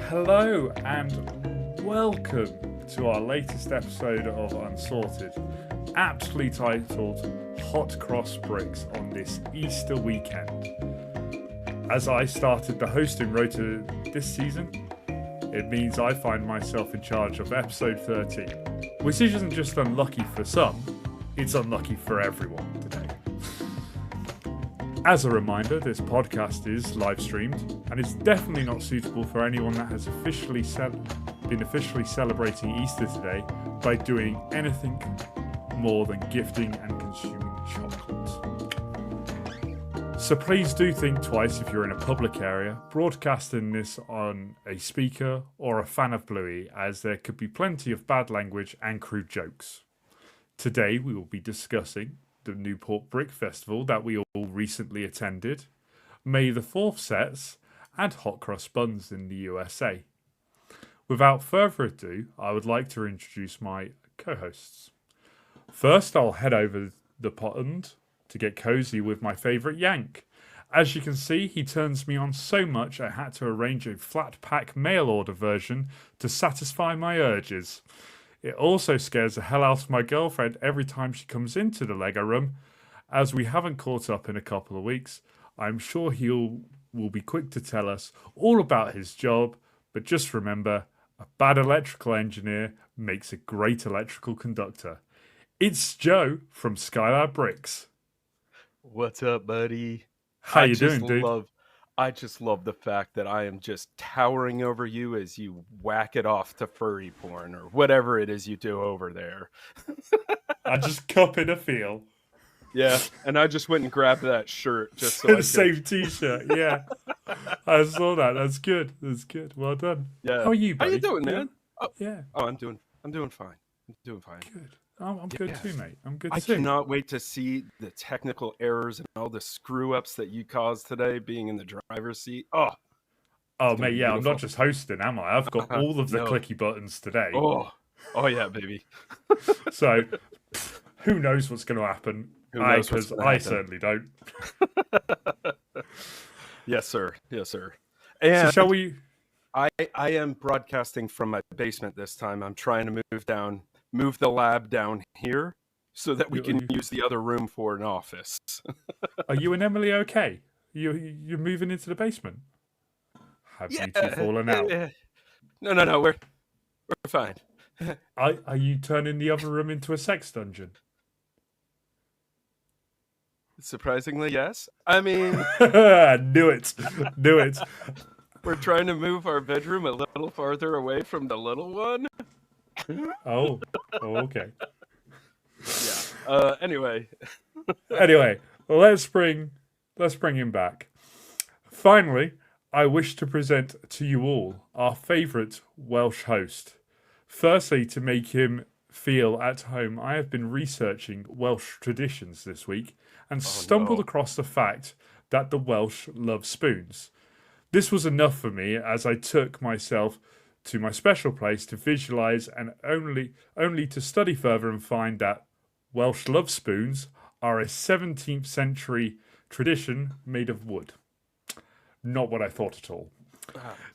Hello and welcome to our latest episode of Unsorted, aptly titled Hot Cross Bricks on this Easter weekend. As I started the hosting rota this season, it means I find myself in charge of episode 13, which isn't just unlucky for some, it's unlucky for everyone today. As a reminder, this podcast is live streamed and is definitely not suitable for anyone that has been officially celebrating Easter today by doing anything more than gifting and consuming chocolate. So please do think twice if you're in a public area broadcasting this on a speaker or a fan of Bluey, as there could be plenty of bad language and crude jokes. Today we will be discussing the Newport Brick Festival that we all recently attended, May the 4th sets, and Hot Cross Buns in the USA. Without further ado, I would like to introduce my co-hosts. First, I'll head over the pond to get cozy with my favourite Yank. As you can see, he turns me on so much I had to arrange a flat pack mail order version to satisfy my urges. It also scares the hell out of my girlfriend every time she comes into the Lego room. As we haven't caught up in a couple of weeks, I'm sure will be quick to tell us all about his job, but just remember, a bad electrical engineer makes a great electrical conductor. It's Joe from Skylab Bricks. What's up, buddy? How you doing, dude? I just love the fact that I am just towering over you as you whack it off to furry porn or whatever it is you do over there. I just cup in a feel. Yeah, and I just went and grabbed that shirt just so I could... Same t-shirt, yeah. I saw that. That's good. That's good. Well done. Yeah. How are you, buddy? How you doing, man? Yeah. Oh, I'm doing fine. I'm doing fine. Good. I'm good too, mate. I'm good I too. cannot wait to see the technical errors and all the screw-ups that you caused today being in the driver's seat. Oh, mate, yeah, I'm not just hosting, am I? I've got all of the clicky buttons today. Oh, yeah, baby. So, who knows what's going to happen? Because I certainly don't. Yes, sir. Yes, sir. And so shall we... I am broadcasting from my basement this time. I'm trying to move the lab down here so that we can use the other room for an office. Are you and Emily okay? You're moving into the basement? Have you two fallen out? No, we're fine. Are you turning the other room into a sex dungeon? Surprisingly, yes. I mean... Knew it. We're trying to move our bedroom a little farther away from the little one. Oh, okay. Yeah. Anyway, let's bring him back. Finally, I wish to present to you all our favourite Welsh host. Firstly, to make him feel at home, I have been researching Welsh traditions this week and stumbled across the fact that the Welsh love spoons. This was enough for me as I took myself to my special place to visualise and only to study further and find that Welsh love spoons are a 17th century tradition made of wood. Not what I thought at all.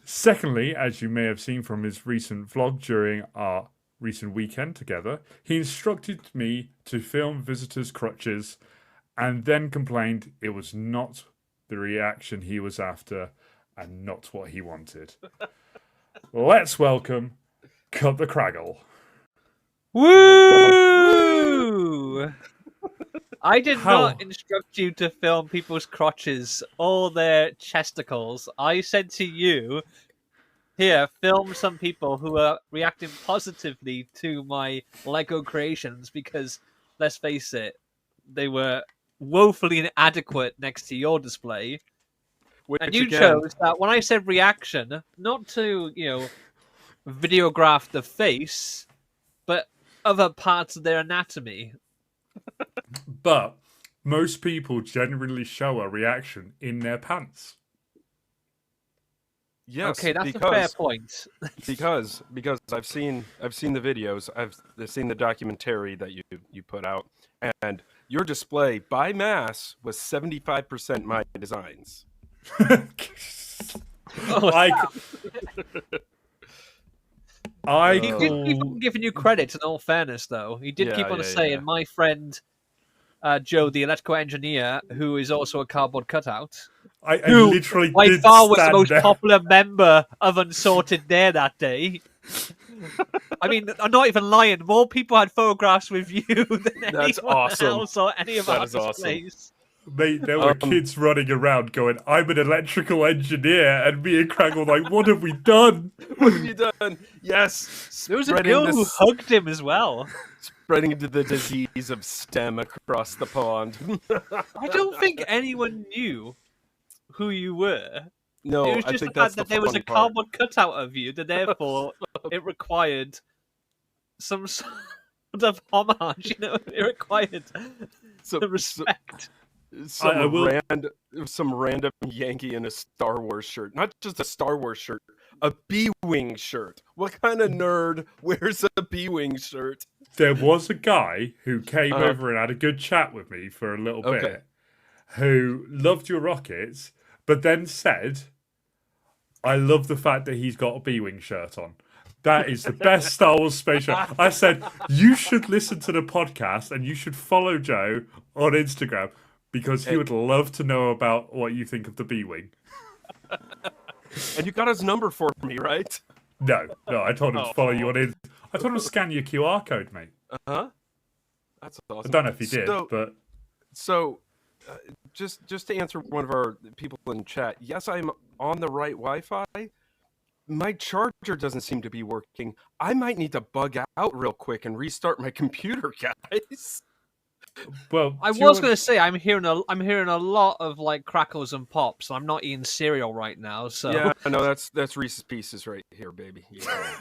Secondly, as you may have seen from his recent vlog during our recent weekend together, he instructed me to film visitors' crutches and then complained it was not the reaction he was after and not what he wanted. Let's welcome Cut the Kragle. Woo! I did not instruct you to film people's crotches or their chesticles. I said to you, here, film some people who are reacting positively to my Lego creations because, let's face it, they were woefully inadequate next to your display. And you chose that when I said reaction, not to, videograph the face, but other parts of their anatomy. But most people generally show a reaction in their pants. Yes, okay, that's a fair point. because I've seen the videos, I've seen the documentary that you put out, and your display by mass was 75% my designs. I He did keep on giving you credit, in all fairness, though. He did keep on saying, my friend Joe, the electrical engineer, who is also a cardboard cutout, I literally by did far was the stand most there. popular member of Unsorted there that day. I mean, I'm not even lying. More people had photographs with you than That's anyone awesome. else or any of our That is awesome. displays. Mate, there were kids running around going, I'm an electrical engineer, and me and Craig were like, what have we done? What have you done? Yes. There was a girl who hugged him as well. Spreading the disease of STEM across the pond. I don't think anyone knew who you were. No, it was I just think the that's fact that the there was a funny part. cardboard cutout of you, that therefore it required some sort of homage. You know, it required the respect. Some random Yankee in a Star Wars shirt. Not just a Star Wars shirt, a B-Wing shirt. What kind of nerd wears a B-Wing shirt? There was a guy who came over and had a good chat with me for a little bit, who loved your rockets, but then said, I love the fact that he's got a B-Wing shirt on. That is the best Star Wars space shirt. I said, you should listen to the podcast and you should follow Joe on Instagram, because he would love to know about what you think of the B-Wing. And you got his number for me, right? No, I told him to follow you on Instagram. I told him to scan your QR code, mate. That's awesome. I don't know if he did, but... So, just to answer one of our people in chat, yes, I'm on the right Wi-Fi. My charger doesn't seem to be working. I might need to bug out real quick and restart my computer, guys. Well, I was going to say I'm hearing a lot of like crackles and pops. I'm not eating cereal right now, so yeah, no, that's Reese's Pieces right here, baby. Yeah.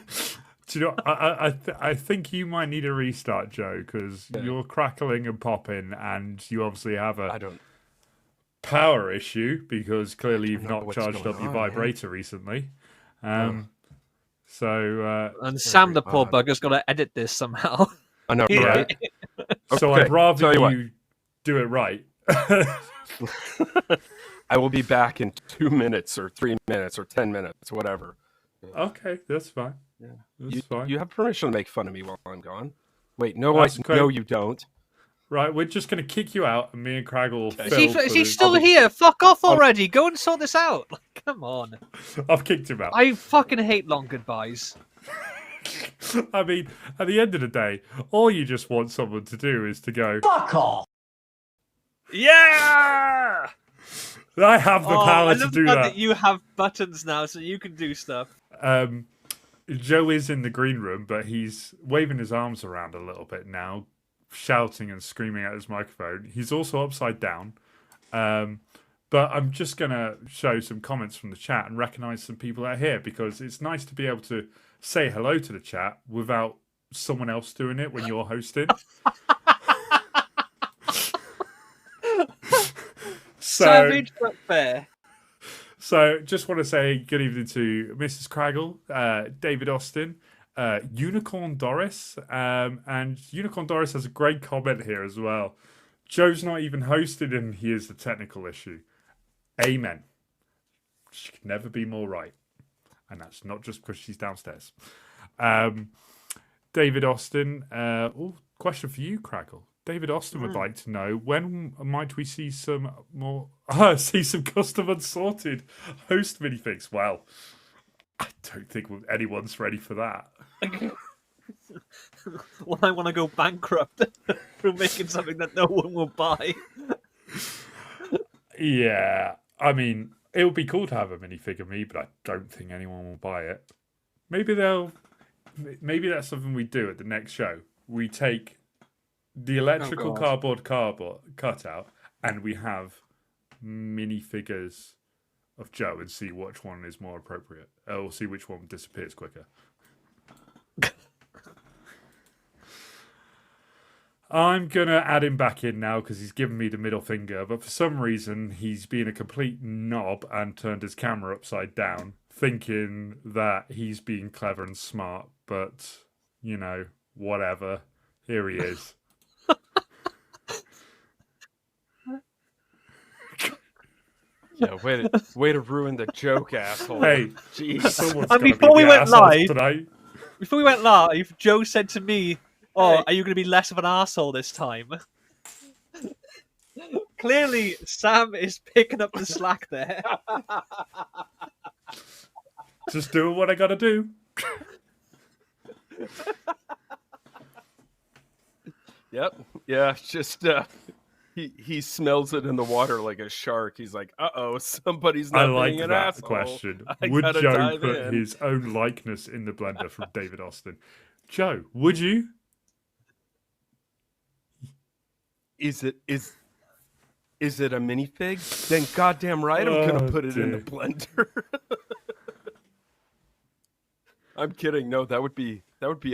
Do you know? I think you might need a restart, Joe, because you're crackling and popping, and you obviously have a power issue because clearly you've not charged up your vibrator recently. And Sam, the poor bugger's got to edit this somehow. I know, right? So I'd rather you do it right. I will be back in 2 minutes or 3 minutes or 10 minutes, whatever. Okay, that's fine. Yeah, that's fine. You have permission to make fun of me while I'm gone. Wait, no, no, you don't. Right, we're just going to kick you out, and me and Kragle will Is he still here? Fuck off already. Go and sort this out. Come on. I've kicked him out. I fucking hate long goodbyes. I mean, at the end of the day, all you just want someone to do is to go, fuck off! Yeah! I have the power to do that. You have buttons now, so you can do stuff. Joe is in the green room, but he's waving his arms around a little bit now, shouting and screaming at his microphone. He's also upside down. But I'm just going to show some comments from the chat and recognise some people that are here, because it's nice to be able to say hello to the chat without someone else doing it when you're hosting. Savage but fair. So just want to say good evening to Mrs. Kragle, David Austin, Unicorn Doris, and Unicorn Doris has a great comment here as well. Joe's not even hosted and he is the technical issue. Amen. She could never be more right. And that's not just because she's downstairs. David Austin, question for you, Kragle. David Austin would like to know, when might we see some more some custom unsorted host minifigs? Well, I don't think anyone's ready for that. Well, I want to go bankrupt through making something that no one will buy. Yeah, I mean, it would be cool to have a minifig of me, but I don't think anyone will buy it. Maybe that's something we do at the next show. We take the electrical cardboard cutout and we have minifigures of Joe and see which one is more appropriate. Or see which one disappears quicker. I'm going to add him back in now because he's given me the middle finger, but for some reason he's been a complete knob and turned his camera upside down, thinking that he's being clever and smart, but, you know, whatever. Here he is. Yeah, way to ruin the joke, asshole. Hey, jeez. someone's And gotta before be we the went asshole live- tonight. Before we went live, Joe said to me, "Oh, Hey. are you going to be less of an arsehole this time?" Clearly, Sam is picking up the slack there. Just doing what I gotta do. Yep. Yeah. Just he smells it in the water like a shark. He's like, "Uh-oh, somebody's I not like being an that asshole." question. I Would gotta Joe dive put in. his own likeness in the blender from David Austin? Joe, would you? Is it a minifig? Then goddamn right, I'm gonna put it in the blender. I'm kidding. No, that would be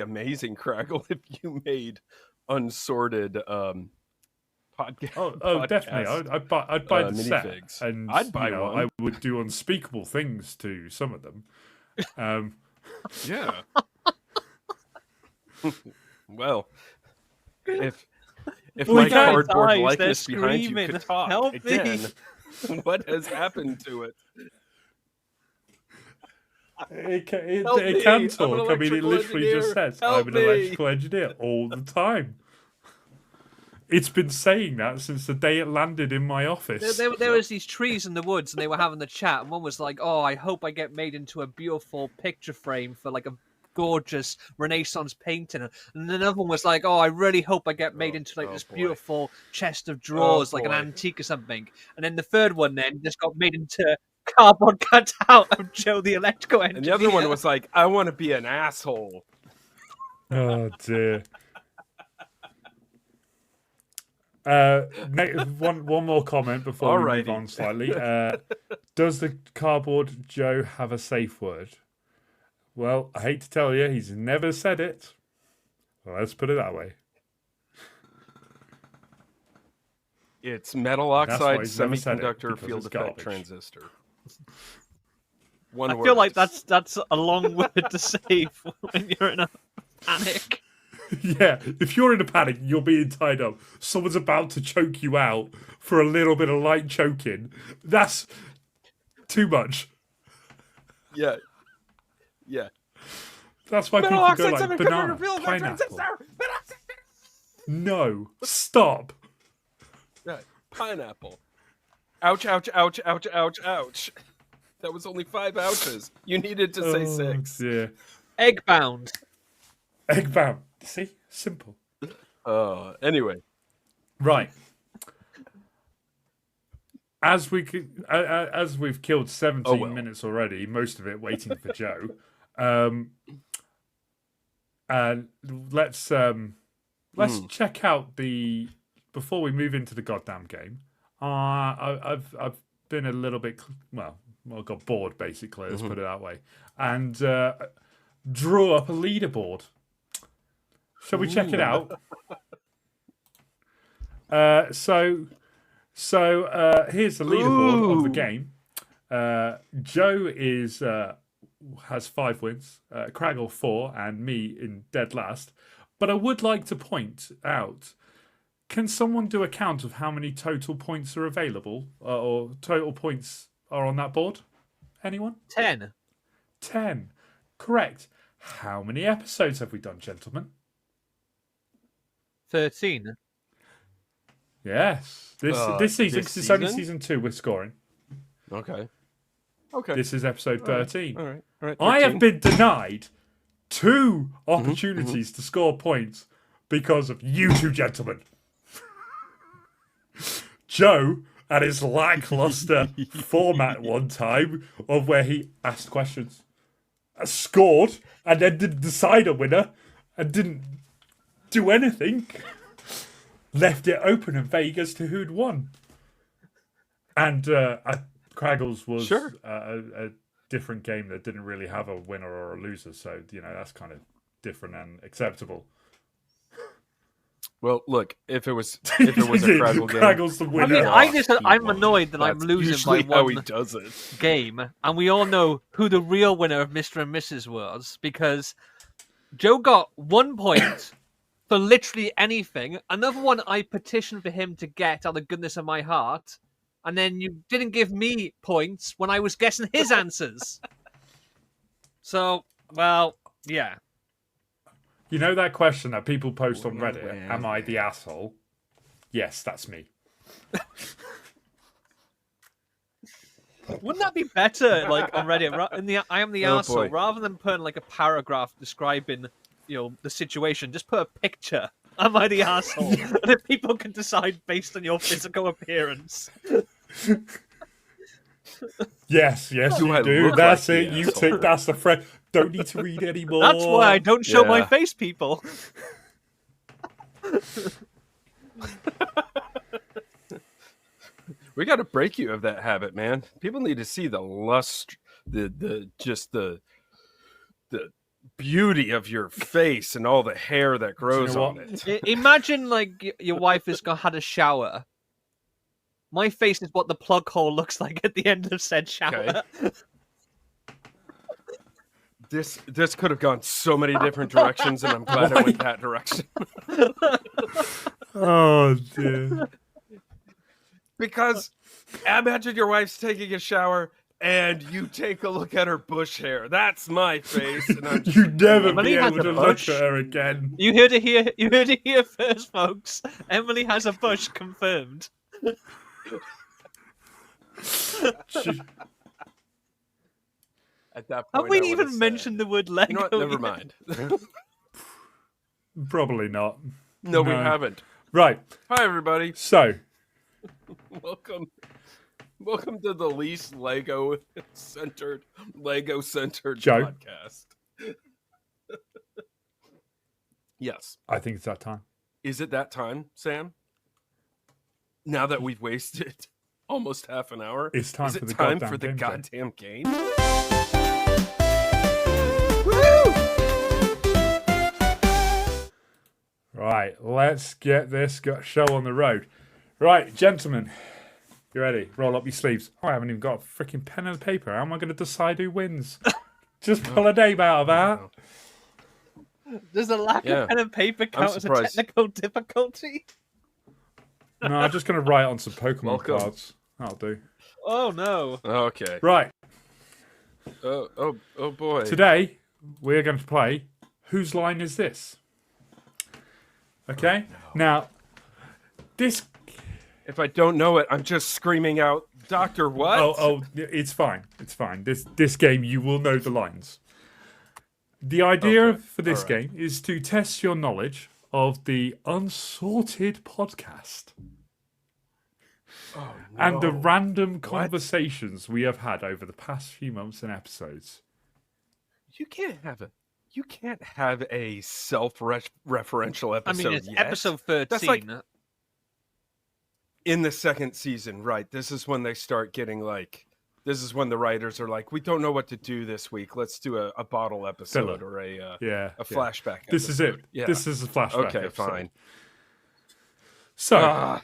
amazing, Kragle, if you made unsorted podcast. Oh, definitely. I'd buy the set, minifigs. and I'd buy one. I would do unspeakable things to some of them. Yeah. Well, if my cardboard eyes, likeness they're behind you screaming, could talk "Help me." again, what has happened to it? It can Help me, talk. I'm an I mean, it electrical literally just engineer. says, Help "I'm an me." electrical engineer" all the time. It's been saying that since the day it landed in my office. There was these trees in the woods, and they were having the chat. And one was like, "Oh, I hope I get made into a beautiful picture frame for like a gorgeous Renaissance painting." And another one was like, "Oh, I really hope I get made into like this boy. beautiful chest of drawers, like an boy. antique or something." And then the third one then just got made into cardboard cutout of Joe the electrical engineer. And the other one was like, "I want to be an asshole." Oh dear. One more comment before we move Alrighty. on slightly. Does the cardboard Joe have a safe word? Well, I hate to tell you, he's never said it. Well, let's put it that way. It's metal That's why oxide he's never said it, semiconductor because field it's effect garbage. transistor. One I word. feel like that's a long word to say when you're in a panic. Yeah, if you're in a panic, you're being tied up. Someone's about to choke you out for a little bit of light choking. That's too much. Yeah. Yeah. That's why Metal people go oxide like semiconductor banana, field effect pineapple. transistor. No, stop. Yeah, pineapple. Ouch, ouch, ouch, ouch, ouch, ouch. That was only 5 ouches. You needed to say 6. Dear. Egg bound. Egg bound. See? Simple. Anyway. Right. As we've killed 17 minutes already, most of it waiting for Joe. Let's check out before we move into the goddamn game. I've been a little bit I got bored basically. Let's put it that way, and drew up a leaderboard. Shall we check it out? So here's the leaderboard of the game. Joe has 5 wins, Kragle 4, and me in dead last. But I would like to point out: can someone do a count of how many total points are available, or total points are on that board? Anyone? 10. 10. Correct. How many episodes have we done, gentlemen? 13. Yes. This season, because it's only season 2 we're scoring. Okay. This is episode 13. All right. 13. I have been denied 2 opportunities to score points because of you two gentlemen. Joe and his lackluster format one time of where he asked questions, scored, and then didn't decide a winner and didn't do anything. Left it open and vague as to who'd won. And Kraggle's was a different game that didn't really have a winner or a loser, so that's kind of different and acceptable. Well, look, if it was a Kraggle game, Kraggle's the winner. I'm annoyed that I'm losing by how he one does it. game, and we all know who the real winner of Mr. and Mrs. was, because Joe got 1 point for literally anything. Another one I petitioned for him to get out of the goodness of my heart, and then you didn't give me points when I was guessing his answers. So, well, yeah. You know that question that people post on Reddit, am I the asshole? Yes, that's me. Wouldn't that be better, like, on Reddit? I am the arsehole, rather than putting, like, a paragraph describing, the situation, just put a picture. Am I the arsehole? And then people can decide based on your physical appearance. Yes, you do. That's it. You tick. That's the friend. Don't need to read anymore. That's why I don't show my face, people. We got to break you of that habit, man. People need to see the lust, the beauty of your face and all the hair that grows on it. Imagine, like, your wife has had a shower. My face is what the plug hole looks like at the end of said shower. Okay. This could have gone so many different directions, and I'm glad I went that direction. Oh, dear. Because imagine your wife's taking a shower and you take a look at her bush hair. That's my face. And You'd never be able to look at her again. You heard it here first, folks. Emily has a bush confirmed. At that point, have we even mentioned the word Lego? You know what? Never mind. Probably not. No, we haven't. Right. Hi, everybody. So, welcome to the least Lego-centered Joe. podcast. Yes. I think it's that time. Is it that time, Sam? Now that we've wasted almost half an hour, it's time for the goddamn game. Right, let's get this show on the road. Right, gentlemen, you ready? Roll up your sleeves. Oh, I haven't even got a freaking pen and paper. How am I going to decide who wins? Just pull a name out of that. Does the lack of pen and paper count as a technical difficulty? No, I'm just going to write on some Pokemon cards. That'll do. Oh, no. Okay. Right. Oh, boy. Today, we're going to play Whose Line Is This? Okay? Oh, no. Now, this... If I don't know it, I'm just screaming out, Doctor what? Oh, it's fine. It's fine. This game, you will know the lines. The idea for this game is to test your knowledge of the Unsorted podcast. Oh, no. And the random conversations we have had over the past few months and episodes. You can't have a self-referential episode. I mean, it's episode 13. That's like in the second season, right? This is when they start getting like. This is when the writers are like, we don't know what to do this week. Let's do a bottle episode or a flashback. This episode. is it. Yeah. This is a flashback. Okay, episode. fine. So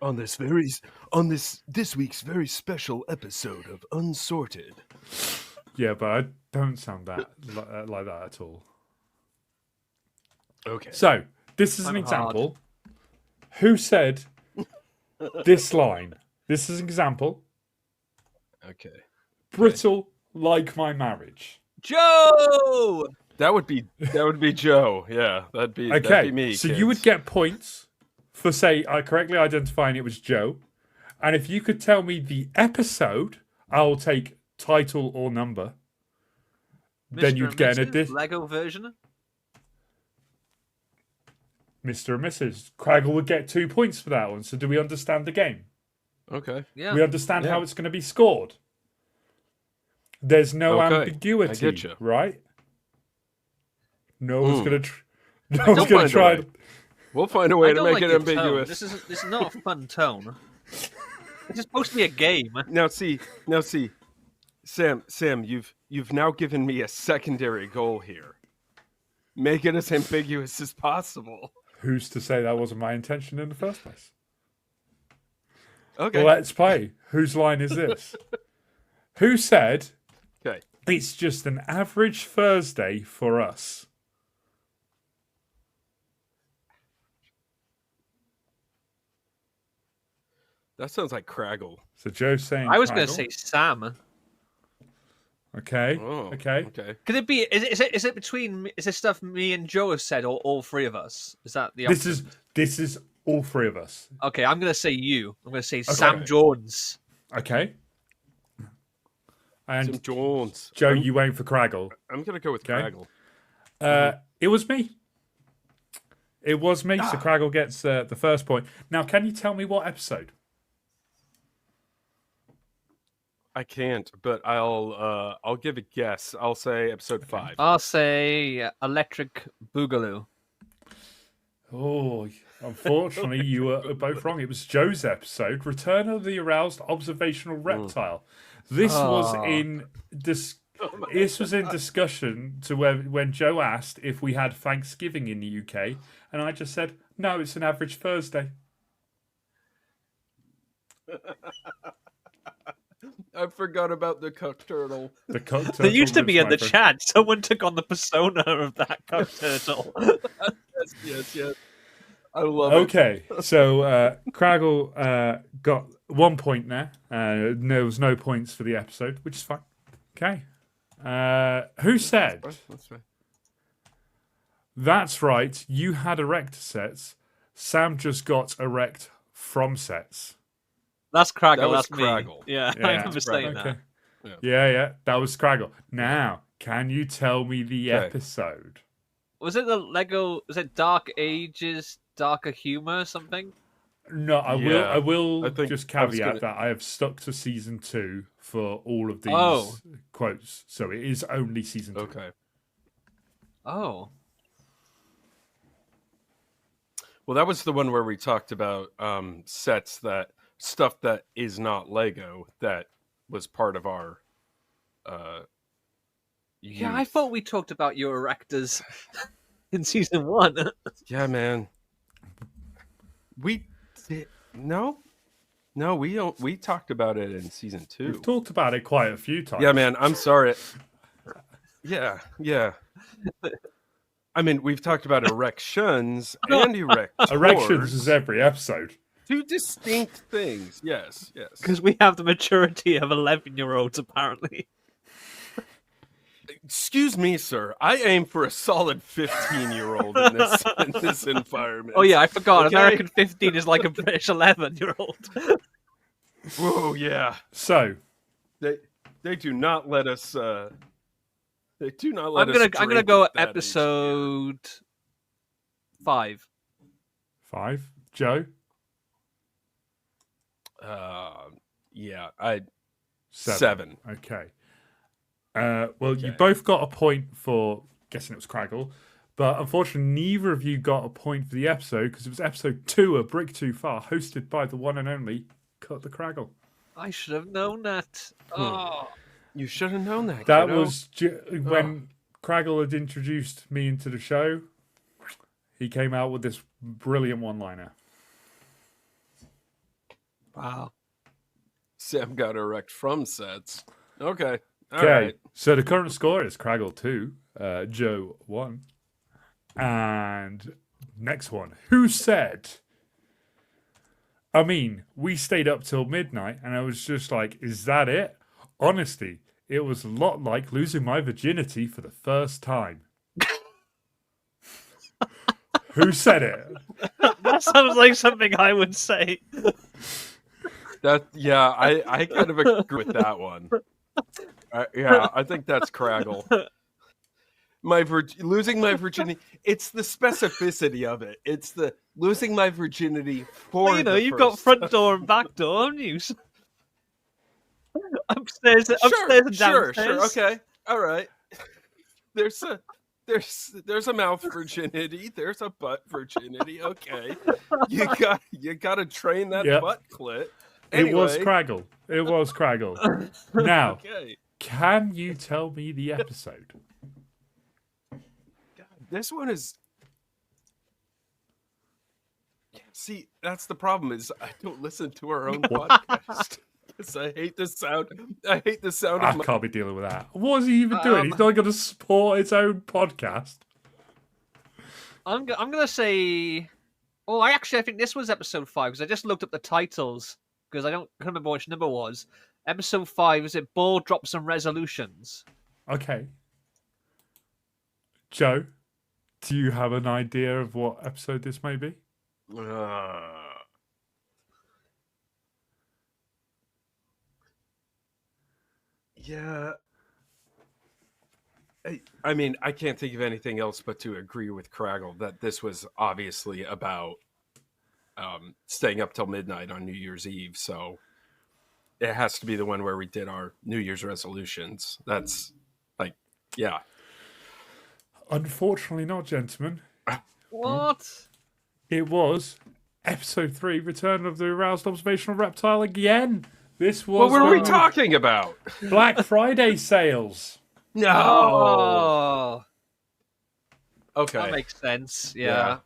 on this week's very special episode of Unsorted. Yeah, but I don't sound that like that at all. Okay. So this is an example. Who said this line? This is an example. Okay. Brittle like my marriage. Joe! That would be Joe. Yeah, that'd be me. So kids. you would get points for correctly identifying it was Joe. And if you could tell me the episode, I will take title or number. Then you'd get an addition. Lego version. Mr. and Mrs. Kragle would get 2 points for that one. So do we understand the game? Okay. Yeah. We understand how it's going to be scored. There's no ambiguity, I get you. right? No one's going to try. We'll find a way to make it ambiguous. This is not a fun tone. It's supposed to be a game. Now see, Sam, you've now given me a secondary goal here. Make it as ambiguous as possible. Who's to say that wasn't my intention in the first place? Okay. Well, let's play. Whose line is this? Who said it's just an average Thursday for us? That sounds like Kragle. So Joe's saying I was going Kragle. to say Sam. Okay. Oh, Okay. okay. Could it be? Is it between? Is this stuff me and Joe have said, or all three of us? Is that the option? This is all three of us. Okay, I'm going to say you. I'm going to say Sam Jones. Okay. And Sam Jones. Joe, you went for Kragle. I'm going to go with Okay. Kragle. It was me. It was me. So Kragle gets the first point. Now, can you tell me what episode? I can't, but I'll give a guess. I'll say episode 5. I'll say Electric Boogaloo. Oh, unfortunately, you were both wrong. It was Joe's episode, Return of the Aroused Observational Reptile. This was in discussion to when Joe asked if we had Thanksgiving in the UK, and I just said, no, it's an average Thursday. I forgot about the cock turtle. The cock turtle. There used to be in the friend. chat. Someone took on the persona of that cock turtle. Yes. I love it. Okay, so Kragle got 1 point there. There was no points for the episode, which is fine. Okay. Who said? That's fine. That's right. You had erect sets. Sam just got erect from sets. That's Kragle. That was That's me. Kragle. Yeah, Yeah. I remember saying Okay. that. Yeah. That was Kragle. Now, can you tell me the Okay. episode? Was it the Lego? Was it Dark Ages, Darker Humor, or something? No, I will I think just I was caveat gonna- that I have stuck to season 2 for all of these Oh. quotes, so it is only season 2. Okay. Oh, Well, that was the one where we talked about stuff that is not Lego that was part of our. yeah. I youth. thought we talked about your erectors in season 1. Yeah, man. We did no, we don't. We talked about it in season 2. We've talked about it quite a few times. Yeah, man. I'm sorry. Yeah. I mean, we've talked about erections and erectors. Erections is every episode. Two distinct things. Yes. Because we have the maturity of 11-year-olds, apparently. Excuse me, sir. I aim for a solid 15-year-old in this environment. Oh yeah, I forgot. Okay. American 15 is like a British 11-year-old. Whoa, yeah. So, They do not let us. They do not let I'm us. gonna go episode 5. 5. Joe? Yeah, 7. Okay. Well, you both got a point for guessing it was Kragle, but unfortunately, neither of you got a point for the episode because it was episode 2 of Brick Too Far, hosted by the one and only Cut the Kragle. I should have known that. Oh. You should have known that. That kiddo. was when Kragle had introduced me into the show. He came out with this brilliant one-liner. Wow. Sam got erect from sets. Okay. All Okay, right. so the current score is Kragle 2, Joe 1. And next one. Who said? I mean, we stayed up till midnight and I was just like, is that it? Honestly, it was a lot like losing my virginity for the first time. Who said it? That sounds like something I would say. I kind of agree with that one. Yeah, I think that's Kragle. Losing my virginity. It's the specificity of it. It's the losing my virginity for. Well, the you've got first front door and back door, haven't you? Upstairs and downstairs. Sure. Okay. All right. There's a mouth virginity. There's a butt virginity. Okay. You got to train that butt clit. Anyway. It was Kragle. Now, Okay. can you tell me the episode? God, this one is. See, that's the problem. Is I don't listen to our own podcast. I hate the sound. I hate the sound I of my. can't be dealing with that. What is he even doing? He's not going to support his own podcast. I'm gonna say. Oh, I think this was episode 5 because I just looked up the titles because I can't remember which number it was. Episode 5, is it Ball Drops and Resolutions? Okay. Joe, do you have an idea of what episode this may be? Yeah. I mean, I can't think of anything else but to agree with Kragle that this was obviously about staying up till midnight on New Year's Eve. So it has to be the one where we did our New Year's resolutions. That's like, yeah. Unfortunately not, gentlemen. What? It was episode 3, Return of the Aroused Observational Reptile again. This was What were we talking about? Black Friday sales. No. Oh. Okay. That makes sense. Yeah.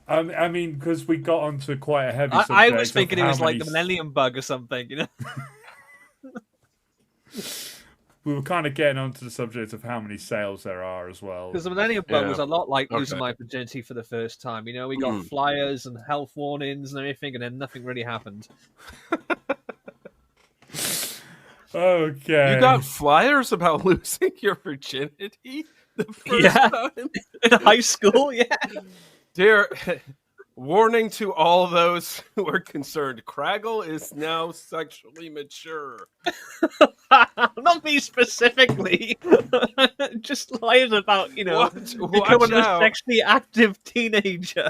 I mean, because we got onto quite a heavy subject. I was thinking of it was how like many the Millennium Bug or something, you know? We were kind of getting onto the subject of how many sales there are as well. Because the Millennium Bug Yeah. was a lot like losing Okay. my virginity for the first time. You know, we got flyers and health warnings and everything, and then nothing really happened. Okay. You got flyers about losing your virginity the first Yeah. time? In high school, yeah. Dear, warning to all those who are concerned, Kragle is now sexually mature. Not me specifically. Just lying about, you know, becoming a out. sexually active teenager.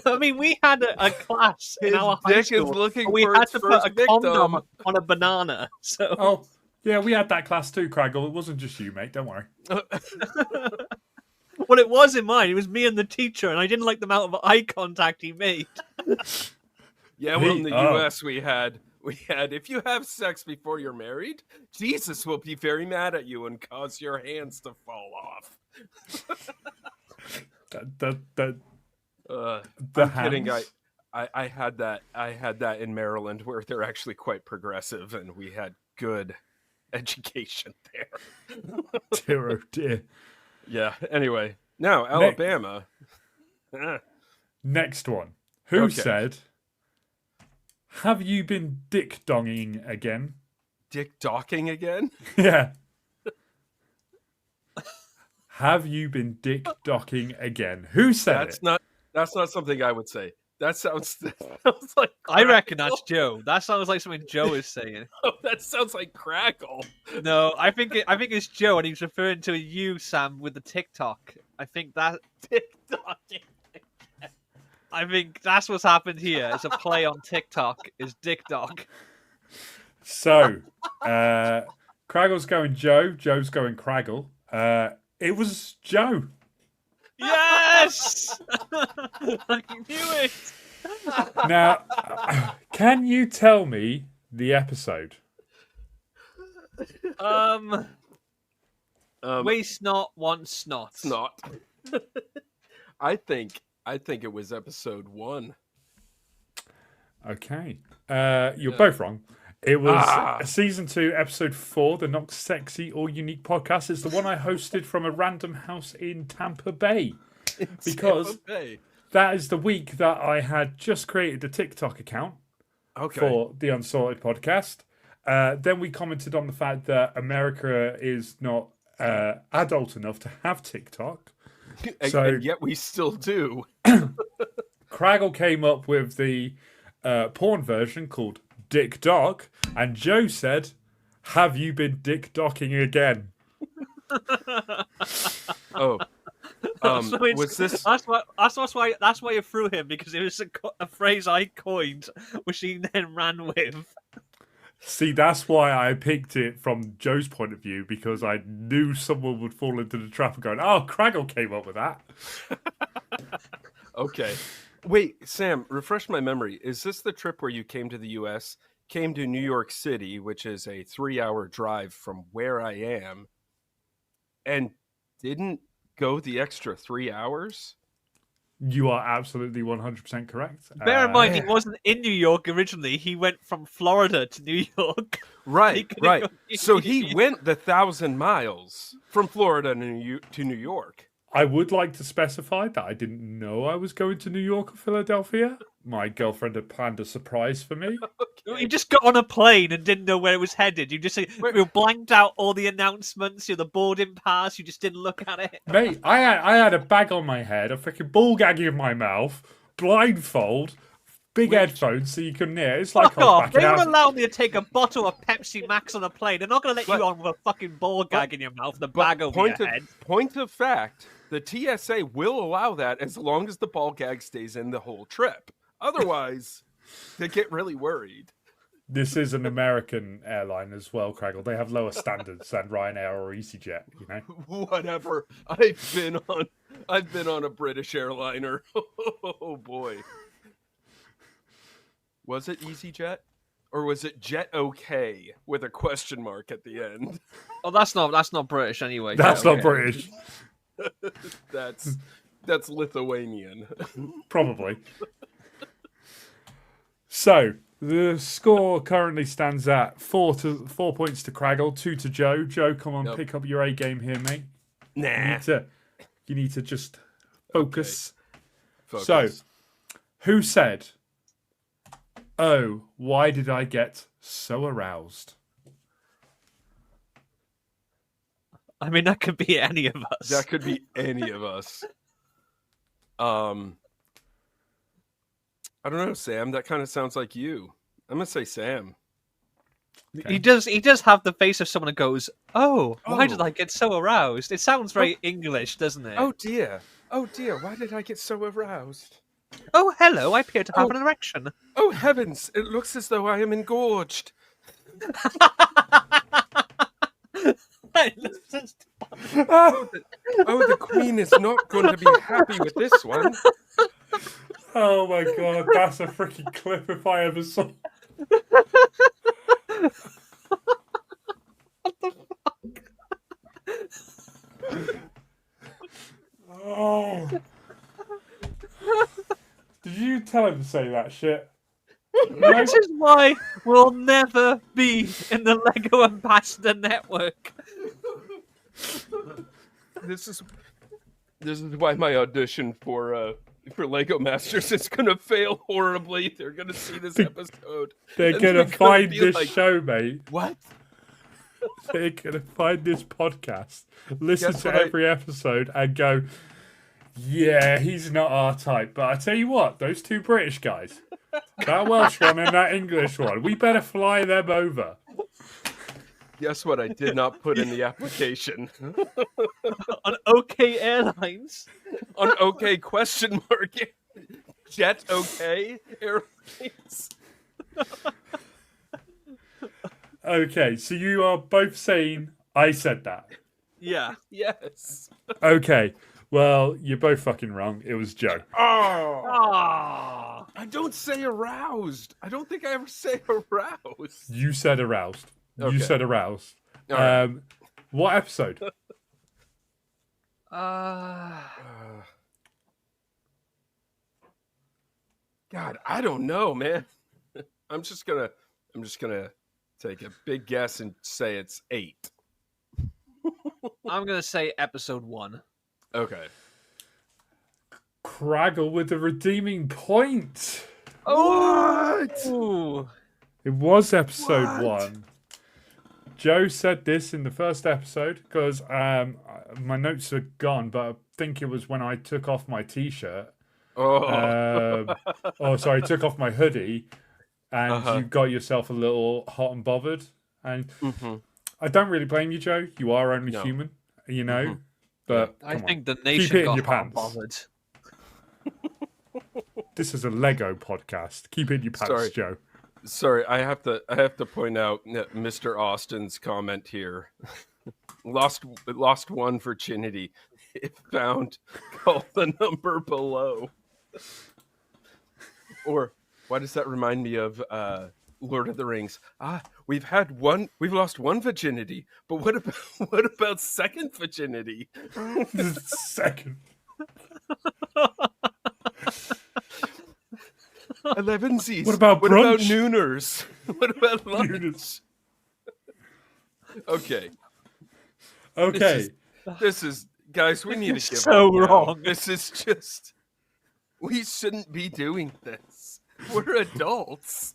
I mean, we had a class in His our high dick school. is looking where we for had its to put first a condom victim. on a banana. So, Oh, yeah, we had that class too, Kragle. It wasn't just you, mate. Don't worry. well, it was in mine. It was me and the teacher, and I didn't like the amount of eye contact he made. Yeah, well, in the Oh. U.S. we had if you have sex before you're married, Jesus will be very mad at you and cause your hands to fall off. The I'm kidding. hands? I had that in Maryland where they're actually quite progressive, and we had good education there. Dear, oh dear. Yeah. Anyway, now Alabama. Next one. Who Okay. said, have you been dick-donging again? Dick docking again? Yeah. Have you been dick-docking again? Who said it? That's not something I would say. That sounds like I reckon Kragle. that's Joe. That sounds like something Joe is saying. Oh, that sounds like Kragle. No, I think it's Joe, and he's referring to you, Sam, with the TikTok. I think that TikTok. I think that's what's happened here. It's a play on TikTok. Is Dick Dog. So, Kraggle's going Joe. Joe's going Kragle. It was Joe. Yes! I knew it. Now, can you tell me the episode? Waste not, want snot. It's not. I think it was episode 1. Okay. You're both wrong. It was season 2, episode 4, the Not Sexy or Unique podcast. It's the one I hosted from a random house in Tampa Bay. Because that is the week that I had just created a TikTok account for the Unsorted podcast. Then we commented on the fact that America is not adult enough to have TikTok. And yet we still do. Kragle came up with the porn version called Dick Doc, and Joe said, have you been dick docking again? Oh. So Was this that's why you threw him, because it was a phrase I coined, which he then ran with. See, that's why I picked it from Joe's point of view, because I knew someone would fall into the trap of going, oh, Kragle came up with that. Okay. Wait, Sam, refresh my memory. Is this the trip where you came to the U.S., came to New York City, which is a 3-hour drive from where I am, and didn't go the extra 3 hours? You are absolutely 100% correct. Bear in mind, he wasn't in New York originally. He went from Florida to New York. Right, couldn't right. go- So he went the 1,000 miles from Florida to New York. I would like to specify that I didn't know I was going to New York or Philadelphia. My girlfriend had planned a surprise for me. You just got on a plane and didn't know where it was headed. You just you blanked out all the announcements, the boarding pass. You just didn't look at it. Mate, I had a bag on my head, a freaking ball gag in my mouth, blindfold, big headphones so you couldn't hear. It's like Fuck off! They in would allow me to take a bottle of Pepsi Max on a plane. They're not going to let you on with a fucking ball gag in your mouth, the bag over your head. Point of fact, the TSA will allow that as long as the ball gag stays in the whole trip. Otherwise, they get really worried. This is an American airline as well, Kragle. They have lower standards than Ryanair or EasyJet, you know? Whatever. I've been on a British airliner. Oh boy. Was it EasyJet? Or was it Jet OK with a question mark at the end? Oh, that's not British anyway. That's not British. That's Lithuanian. Probably. So, the score currently stands at 4 points to Kragle, 2 to Joe. Joe, come on, pick up your A game here, mate. Nah. You need to just focus. Okay. So, who said, "Oh, why did I get so aroused"? I mean, that could be any of us. That could be any of us. I don't know, Sam. That kind of sounds like you. I'm gonna say Sam. Okay. He does have the face of someone who goes, "Oh, why did I get so aroused?" It sounds very English, doesn't it? Oh dear, why did I get so aroused? Oh, hello, I appear to have an erection. Oh heavens, it looks as though I am engorged. The queen is not going to be happy with this one. Oh my god, that's a freaking clip if I ever saw. What the fuck? Oh. Did you tell him to say that shit? Which is why we'll never be in the Lego Ambassador Network. This is why my audition for Lego Masters is gonna fail horribly. They're gonna see this episode. They're gonna find this show, mate. What? They're gonna find this podcast, listen to every episode, and go, "Yeah, he's not our type." But I tell you what, those two British guys, that Welsh one and that English one, we better fly them over. Guess what I did not put in the application? On OK Airlines? On OK question mark? Jet OK Airlines? Okay, so you are both saying I said that. Yeah. Yes. Okay, well, you're both fucking wrong. It was Joe. Oh. I don't say aroused. I don't think I ever say aroused. You said aroused. Okay. You said aroused. Right. What episode? God, I don't know, man. I'm just gonna take a big guess and say it's 8. I'm gonna say episode 1. Okay. Kragle with the redeeming point. What? Ooh. It was episode 1. Joe said this in the first episode because my notes are gone, but I think it was when I took off my t-shirt. Sorry, took off my hoodie, and you got yourself a little hot and bothered. And I don't really blame you, Joe. You are only human, you know. But I think the keep nation it in got your hot and pants. bothered. This is a Lego podcast. Keep it in your pants, Joe. Sorry, I have to point out Mr. Austin's comment here. lost one virginity. If found, call the number below. Or why does that remind me of Lord of the Rings? We've lost one virginity, but what about second virginity? Second. 11sies. What about brunch? What about nooners? What about lunch? Okay. Okay. This is Guys, we need to give So up now. wrong. This is just. We shouldn't be doing this. We're adults.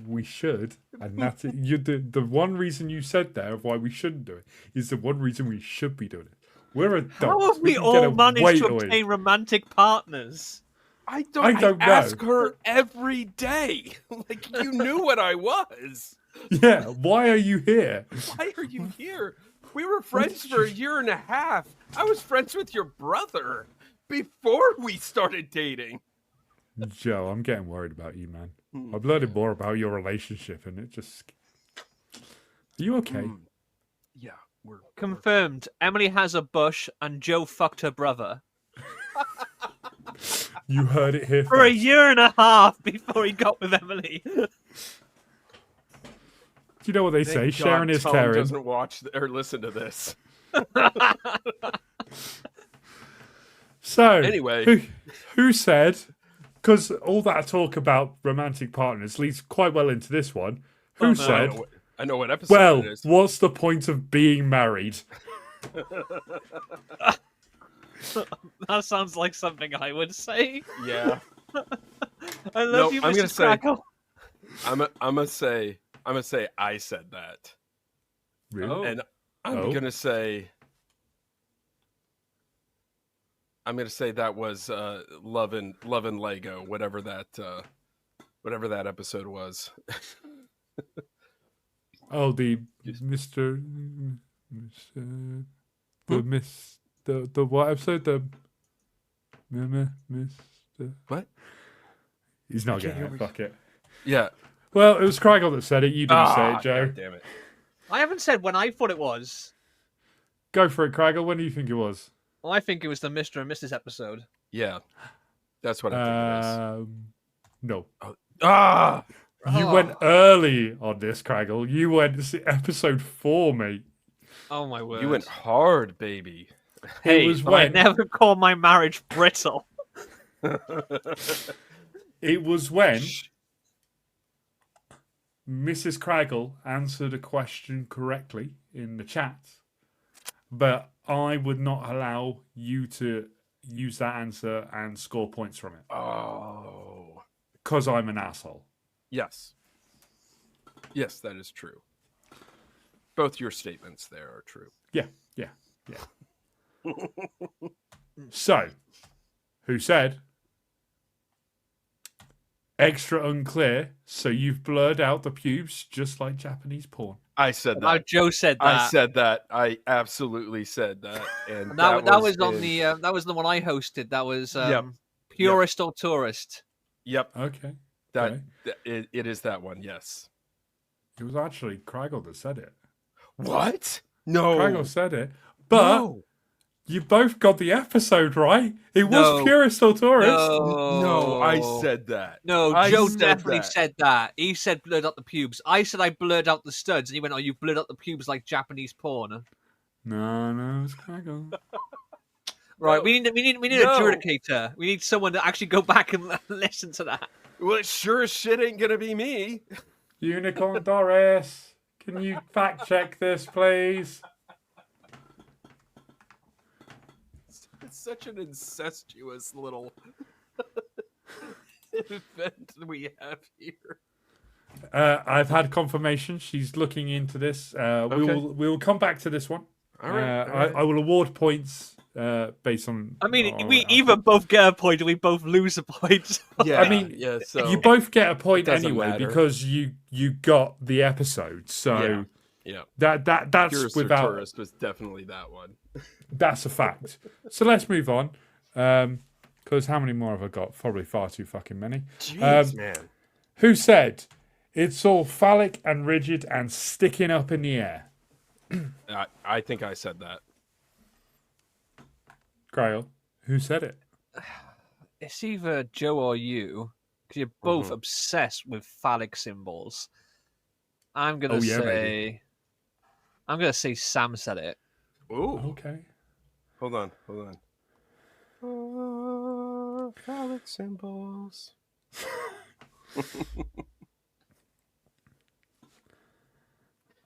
We should, and that's it. The one reason you said there of why we shouldn't do it is the one reason we should be doing it. We're adults. How have we can all get managed away to with it. obtain romantic partners? I I don't know. ask her every day. Like, you knew what I was. Yeah, why are you here? Why are you here? We were friends for a year and a half. I was friends with your brother before we started dating. Joe, I'm getting worried about you, man. I've learned more about your relationship, and it just. Are you okay? Yeah, we're Confirmed. Emily has a bush, and Joe fucked her brother You heard it here for a first. year and a half before he got with Emily. Do you know what they say? Thank Sharing God is Tom caring. doesn't watch or listen to this. So, Anyway. who said? Because all that talk about romantic partners leads quite well into this one. Who Oh, no. said? I know what episode Well, it is. what's the point of being married? That sounds like something I would say. Yeah. I love No, you, I'm Mrs. gonna say- Crackle. I'm gonna say I said that. Really? Oh. And I'm gonna say that was Love and Lego, whatever that episode was. Oh, the Mr. The what episode? The Mr. What? He's not I can't getting hear it. Fuck it. Yeah. Well, it was Kragle that said it. You didn't say it, Joe. God damn it. I haven't said when I thought it was. Go for it, Kragle. When do you think it was? Well, I think it was the Mr. and Mrs. episode. Yeah. That's what I think No. it is. Ah! You went early on this, Kragle. You went episode 4, mate. Oh my word! You went hard, baby. Hey, was but I when- never call my marriage brittle. It was when Mrs. Kragle answered a question correctly in the chat, but I would not allow you to use that answer and score points from it. Oh. Because I'm an asshole. Yes. Yes, that is true. Both your statements there are true. Yeah. So, who said? Extra unclear, so you've blurred out the pubes just like Japanese porn. I said Now that. Joe said that. I said that. I absolutely said that. And that was on in- the that was the one I hosted. That was Yep. Purist or Tourist. Yep. Okay. That Okay. it is that one. Yes. It was actually Kragle that said it. What? No. Kragle said it, but No. you both got the episode right. It was No. Purist or Tourist. No, I said that. No, I Joe said definitely that. said that. He said blurred out the pubes. I said I blurred out the studs, and he went, "Oh, you blurred out the pubes like Japanese porn." No, it was Kragle. Right, No. we need No. an adjudicator. We need someone to actually go back and listen to that. Well, it sure as shit ain't gonna be me. Unicorn Doris, can you fact check this, please? It's such an incestuous little event we have here. I've had confirmation. She's looking into this. We will come back to this one. All right. all right. I will award points based on. I mean, on we our- either both get a point or we both lose a point. yeah, I mean, yeah. So you both get a point doesn't anyway matter. because you got the episode. So yeah. that's Purist or without Tourist was definitely that one. that's a fact. So let's move on. Because how many more have I got? Probably far too fucking many. Jeez, man. Who said it's all phallic and rigid and sticking up in the air? I think I said that. Grail, who said it? It's either Joe or you, because you're both obsessed with phallic symbols. I'm gonna Oh, yeah, say, baby. I'm gonna say Sam said it. Ooh. Okay. Hold on. Phallic symbols.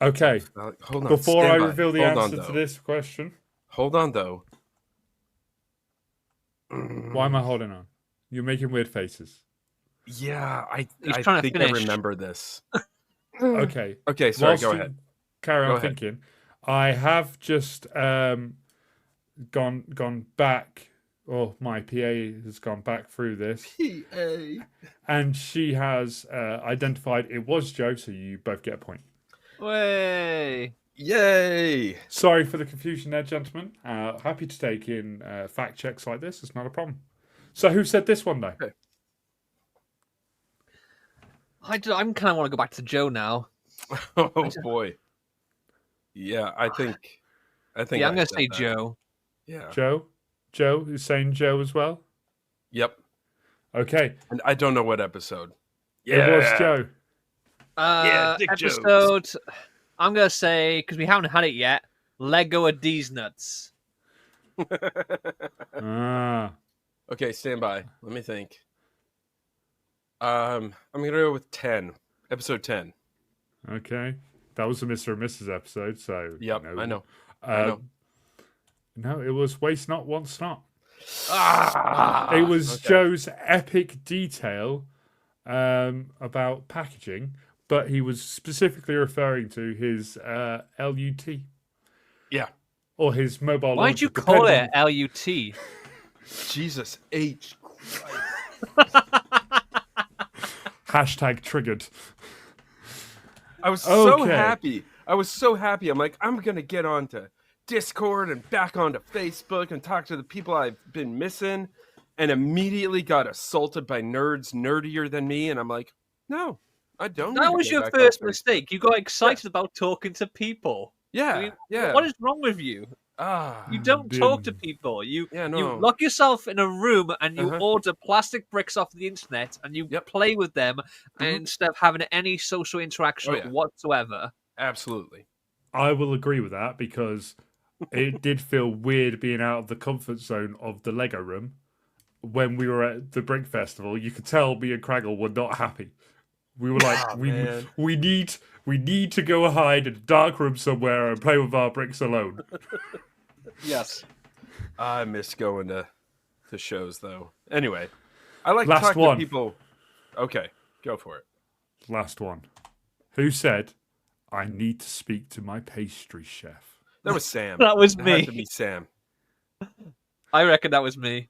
Okay. Hold on. Before I stand by. reveal the Hold on, answer to though. this question, Hold on, though. Why am I holding on? You're making weird faces. Yeah, I He's trying to think I finish. remember this. Okay. Okay, sorry, Whilst go you ahead. Carry on Go ahead. thinking. I have just gone back. Oh, my PA has gone back through this, PA. and she has identified it was Joe. So you both get a point. Way. Yay! Sorry for the confusion there, gentlemen. Happy to take in fact checks like this. It's not a problem. So who said this one though? Okay. I'm kind of want to go back to Joe now. Oh boy. Yeah, I think. Yeah, I'm I gonna said say that. Joe. Yeah. Joe is saying Joe as well. Yep. Okay, And I don't know what episode. it was Joe. Yeah, Dick Episode. I'm gonna say because we haven't had it yet. Lego of D's nuts. Ah, Okay, stand by. Let me think. I'm gonna go with 10. Episode 10. okay. That was the Mr. and Mrs. episode. So Yep, no. I know. I know. No, it was Waste Not, Want Not. Ah, It was okay. Joe's epic detail about packaging, but he was specifically referring to his LUT Yeah. or his mobile. Why'd launcher, you call depending it LUT? Jesus H. Hashtag triggered. I was so Okay. happy. I'm like, I'm gonna get onto Discord and back onto Facebook and talk to the people I've been missing, and immediately got assaulted by nerds nerdier than me. And I'm like, no, I don't. need That to was get your back on first Facebook. mistake. You got excited about talking to people. Yeah, I mean, yeah. What is wrong with you? Ah, You don't talk to Dim. people. You Yeah, you no. lock yourself in a room and you Uh-huh. order plastic bricks off the internet and you Yep. play with them Mhm. instead of having any social interaction Oh, yeah. whatsoever. absolutely. I will agree with that because it did feel weird being out of the comfort zone of the Lego room. When we were at the Brick Festival, you could tell me and Kragle were not happy. We were like, Ah, man. we need to go hide in a dark room somewhere and play with our bricks alone. Yes. I miss going to shows though. Anyway, I like Last talking one. to people. Okay, go for it. Last one. Who said, I need to speak to my pastry chef? That was Sam. That was It had to me. be Sam. I reckon that was me.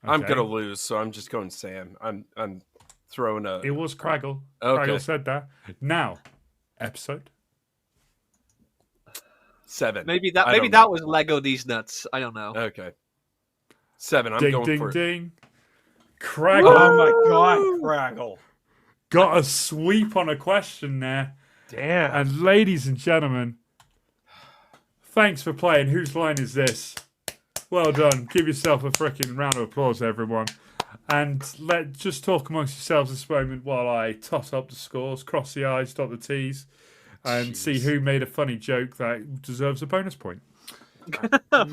I'm Okay. gonna lose, so I'm just going Sam. I'm throwing a. It was Kragle. Okay. Kragle said that. Now, episode. 7. Maybe I don't that know. was Lego these nuts. I don't know. Okay. 7. I'm Ding, going ding, for it. ding. Kragle Oh my god, Kragle. got a sweep on a question there. Damn. And ladies and gentlemen, thanks for playing. Whose line is this? Well done. Give yourself a freaking round of applause, everyone. And let's just talk amongst yourselves this moment while I toss up the scores, cross the I's, dot the T's, and see who made a funny joke that deserves a bonus point. I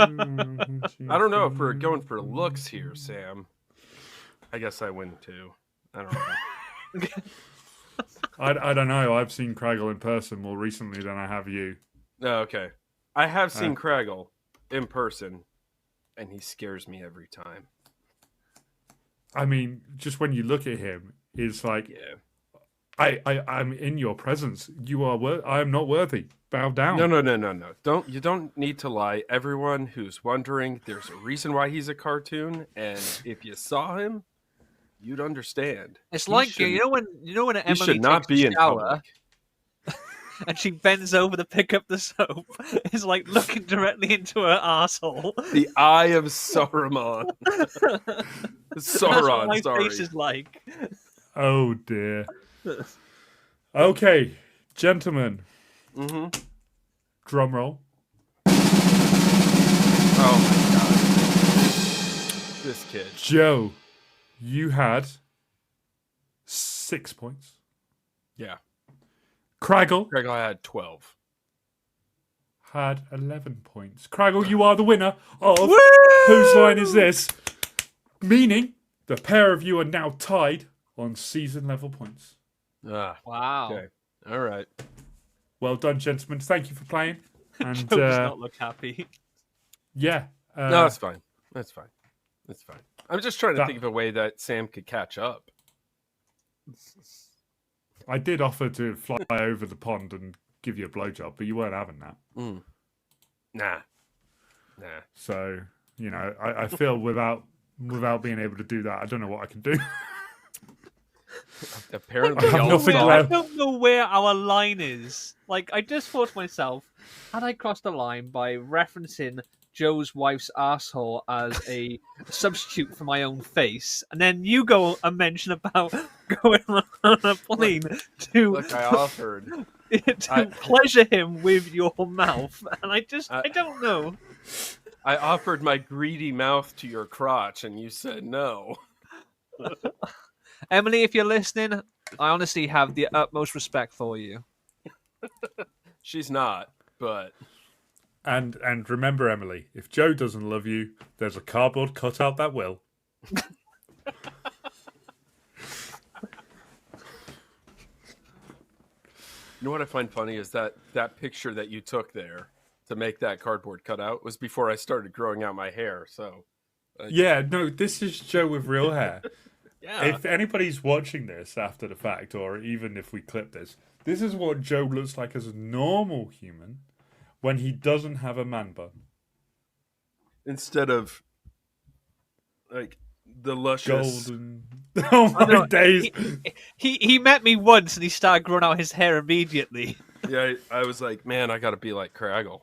don't know if we're going for looks here, Sam. I guess I win too. I don't know. I don't know. I've seen Kragle in person more recently than I have you. No, okay. I have seen Kragle in person, and he scares me every time. I mean, just when you look at him, it's like, Yeah. I'm in your presence. You are. I am not worthy. Bow down. No. You don't need to lie. Everyone who's wondering, there's a reason why he's a cartoon, and if you saw him, you'd understand. It's He like shouldn't- you know when He Emily should not takes be a in shower public. and she bends over to pick up the soap. It's like looking directly into her asshole. The Eye of Saruman. That's what Sauron, my sorry. face is like. Oh dear. Okay, gentlemen. Mm-hmm. Drum roll. Oh my god. This kid. Joe, you had 6 points. Yeah. Kragle Greg, I had 12. had 11 points. Kragle, you are the winner of Whose Line Is This? Meaning the pair of you are now tied on season level points. Ah, Wow. okay. All right. Well done, gentlemen. Thank you for playing. And Joe does not look happy. Yeah. No, it's fine. That's fine. It's fine. I'm just trying to think of a way that Sam could catch up. I did offer to fly over the pond and give you a blowjob, but you weren't having that. Nah. So, you know, I feel without being able to do that, I don't know what I can do. Apparently, I have y'all nothing saw- left. I don't know where our line is. Like, I just thought to myself, had I crossed the line by referencing Joe's wife's asshole as a substitute for my own face, and then you go and mention about going on a plane to Look, I offered. to pleasure him with your mouth, and I don't know. I offered my greedy mouth to your crotch, and you said no. Emily, if you're listening, I honestly have the utmost respect for you. She's not, but And remember, Emily, if Joe doesn't love you, there's a cardboard cutout that will. you know what I find funny is that picture that you took there to make that cardboard cutout was before I started growing out my hair. So, Yeah, no, this is Joe with real hair. yeah, If anybody's watching this after the fact, or even if we clip this is what Joe looks like as a normal human when he doesn't have a man bun. instead of like the luscious. Golden. Oh my days. He met me once and he started growing out his hair immediately. Yeah, I was like, man, I got to be like Kragle.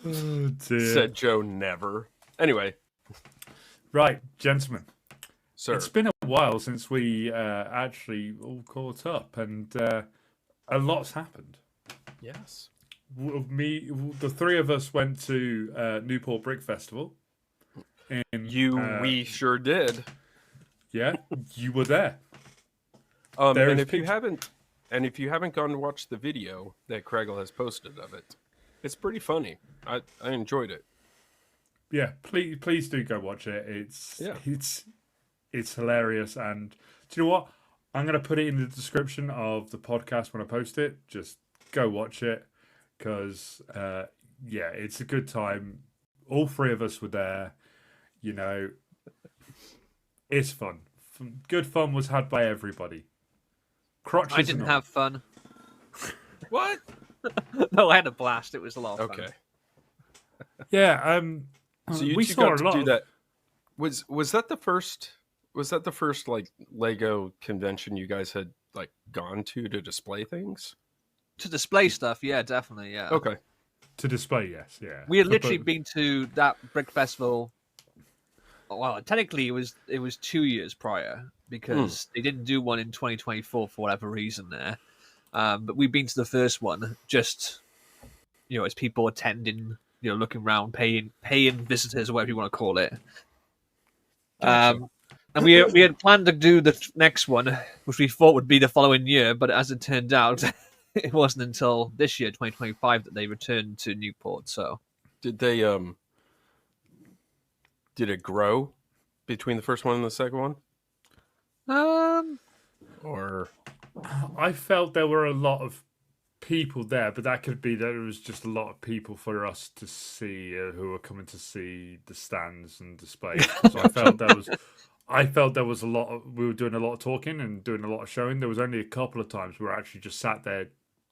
Oh dear. Said Joe never. Anyway, Right, gentlemen. sir. It's been a while since we actually all caught up, and a lot's happened. Yes. The three of us went to Newport Brick Festival. We sure did. Yeah, you were there. And There is if you haven't gone to watch the video that Kragle has posted of it, it's pretty funny. I enjoyed it. Yeah, please do go watch it. It's hilarious, and do you know what? I'm gonna put it in the description of the podcast when I post it. Just go watch it, because it's a good time. All three of us were there. You know, it's fun. Good fun was had by everybody. Crotches I didn't and all. have fun. What? No, I had a blast. It was a lot of fun. Okay. Yeah. So you we two saw got a to lot. do that. Was that the first? Was that the first like Lego convention you guys had like gone to display things? To display stuff, yeah, definitely, yeah. Okay. To display, yes, yeah. We had For literally both- been to that brick festival. Well, technically, it was 2 years prior because they didn't do one in 2024 for whatever reason there. But we've been to the first one just, as people attending, looking around, paying visitors or whatever you want to call it. And we had planned to do the next one, which we thought would be the following year, but as it turned out, it wasn't until this year, 2025, that they returned to Newport. So Did they did it grow between the first one and the second one? Or I felt there were a lot of people there, but that could be that it was just a lot of people for us to see who were coming to see the stands and displays. So I felt there was a lot of, we were doing a lot of talking and doing a lot of showing. There was only a couple of times we were actually just sat there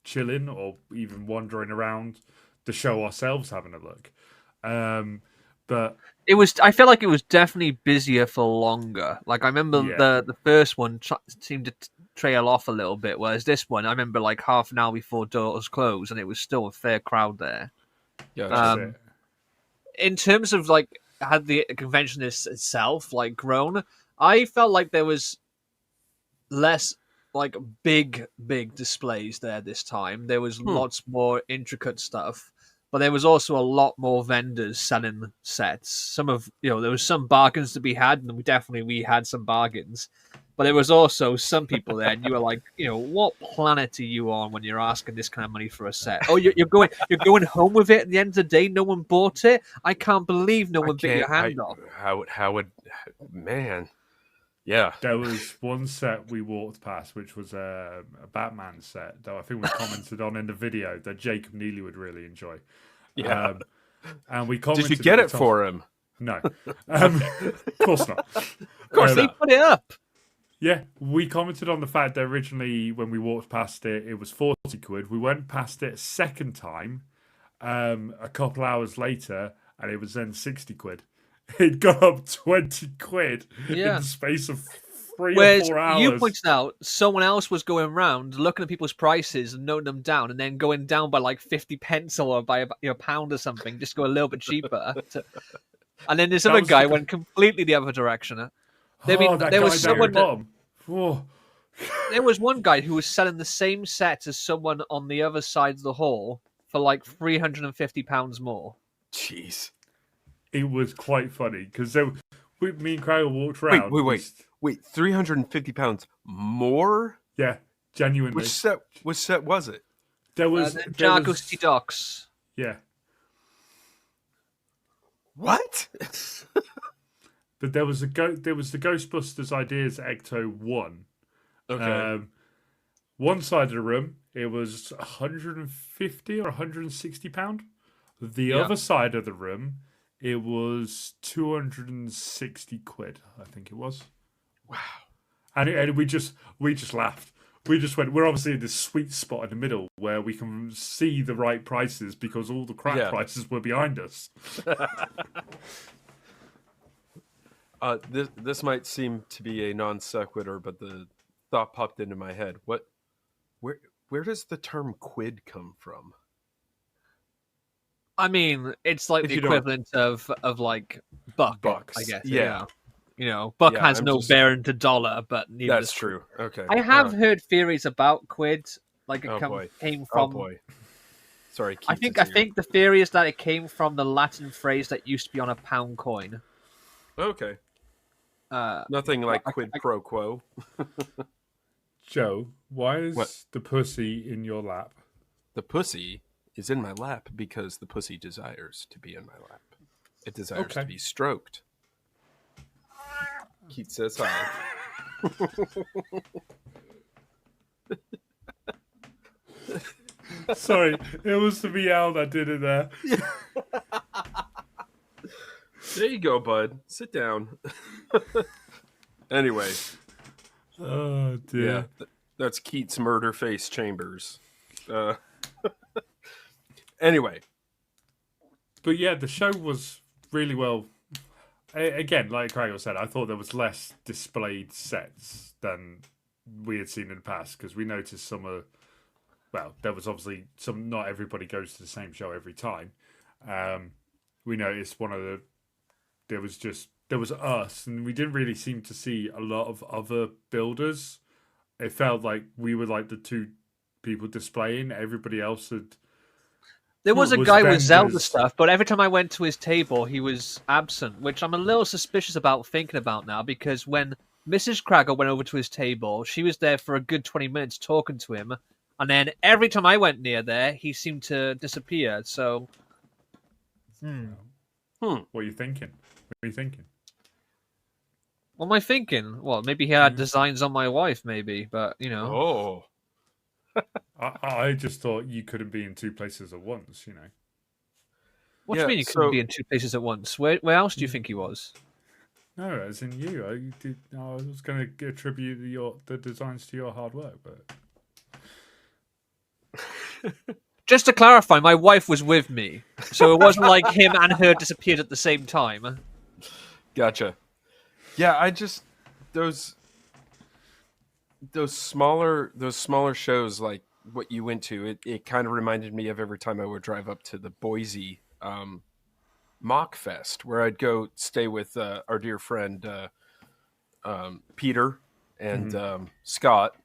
chilling or even wandering around the show ourselves, having a look. But it was. I felt like it was definitely busier for longer. Like I remember the first one seemed to trail off a little bit, whereas this one, I remember like half an hour before doors closed, and it was still a fair crowd there. yeah, that's it. In terms of like had the convention itself like grown, I felt like there was less like big displays there this time. There was lots more intricate stuff, but there was also a lot more vendors selling sets. Some of there was some bargains to be had, and we had some bargains. But there was also some people there, and you were like, what planet are you on when you're asking this kind of money for a set? Oh, you're going home with it at the end of the day. No one bought it. I can't believe no one bit your hand off. How would man? Yeah. There was one set we walked past, which was a Batman set that I think we commented on in the video that Jacob Neely would really enjoy. Yeah. And we commented. Did you get at it the top- for him? No, of course not. Of course, they put it up. Yeah, we commented on the fact that originally when we walked past it, it was 40 quid. We went past it a second time, a couple hours later, and it was then 60 quid. It got up 20 quid in the space of 3 or 4 hours. You pointed out someone else was going around looking at people's prices and noting them down, and then going down by like 50 pence or by a pound or something, just go a little bit cheaper. And then this other guy went completely the other direction. There was someone. There was one guy who was selling the same set as someone on the other side of the hall for like £350 more. Jeez, it was quite funny because me and Kragle walked around. Wait, £350 more? Yeah, genuinely. Which set was it? There was Jargosti Docks. Yeah. What? But there was the Ghostbusters Ideas Ecto 1. Okay. One side of the room, it was 150 or 160 pound. The other side of the room, it was 260 quid. I think it was. Wow. And we just laughed. We just went. We're obviously in this sweet spot in the middle where we can see the right prices because all the crap prices were behind us. This might seem to be a non sequitur, but the thought popped into my head. Where does the term quid come from? I mean, it's like the equivalent of like bucks, I guess. Yeah. You know, buck has no bearing to dollar, but neither that's true. Okay. I have heard theories about quid, like it came from. Oh boy. Sorry. I think the theory is that it came from the Latin phrase that used to be on a pound coin. Okay. Nothing like quid pro quo. Joe, why is the pussy in your lap? The pussy is in my lap because the pussy desires to be in my lap. It desires to be stroked. Keith says hi. Sorry, it was the meow that did it there. There you go, bud. Sit down. Anyway. Oh, dear. Yeah, that's Keith's murder face chambers. Anyway. But yeah, the show was really well. Again, like Kragle said, I thought there was less displayed sets than we had seen in the past because we noticed some of. Well, there was obviously some. Not everybody goes to the same show every time. We noticed there was us, and we didn't really seem to see a lot of other builders. It felt like we were like the two people displaying. Everybody else had. There was a guy with Zelda stuff, but every time I went to his table, he was absent, which I'm a little suspicious about thinking about now, because when Mrs. Kragle went over to his table, she was there for a good 20 minutes talking to him, and then every time I went near there, he seemed to disappear, so... What are you thinking? What am I thinking? Well, maybe he had designs on my wife, maybe, but, you know... Oh... I just thought you couldn't be in two places at once, you know. What do you mean you couldn't be in two places at once? Where else do you think he was? No, as in you. I was going to attribute the designs to your hard work, but... Just to clarify, my wife was with me, so it wasn't like him and her disappeared at the same time. Gotcha. Yeah, I just... Those smaller shows like what you went to, it kind of reminded me of every time I would drive up to the Boise Mock Fest, where I'd go stay with our dear friend Peter and Scott.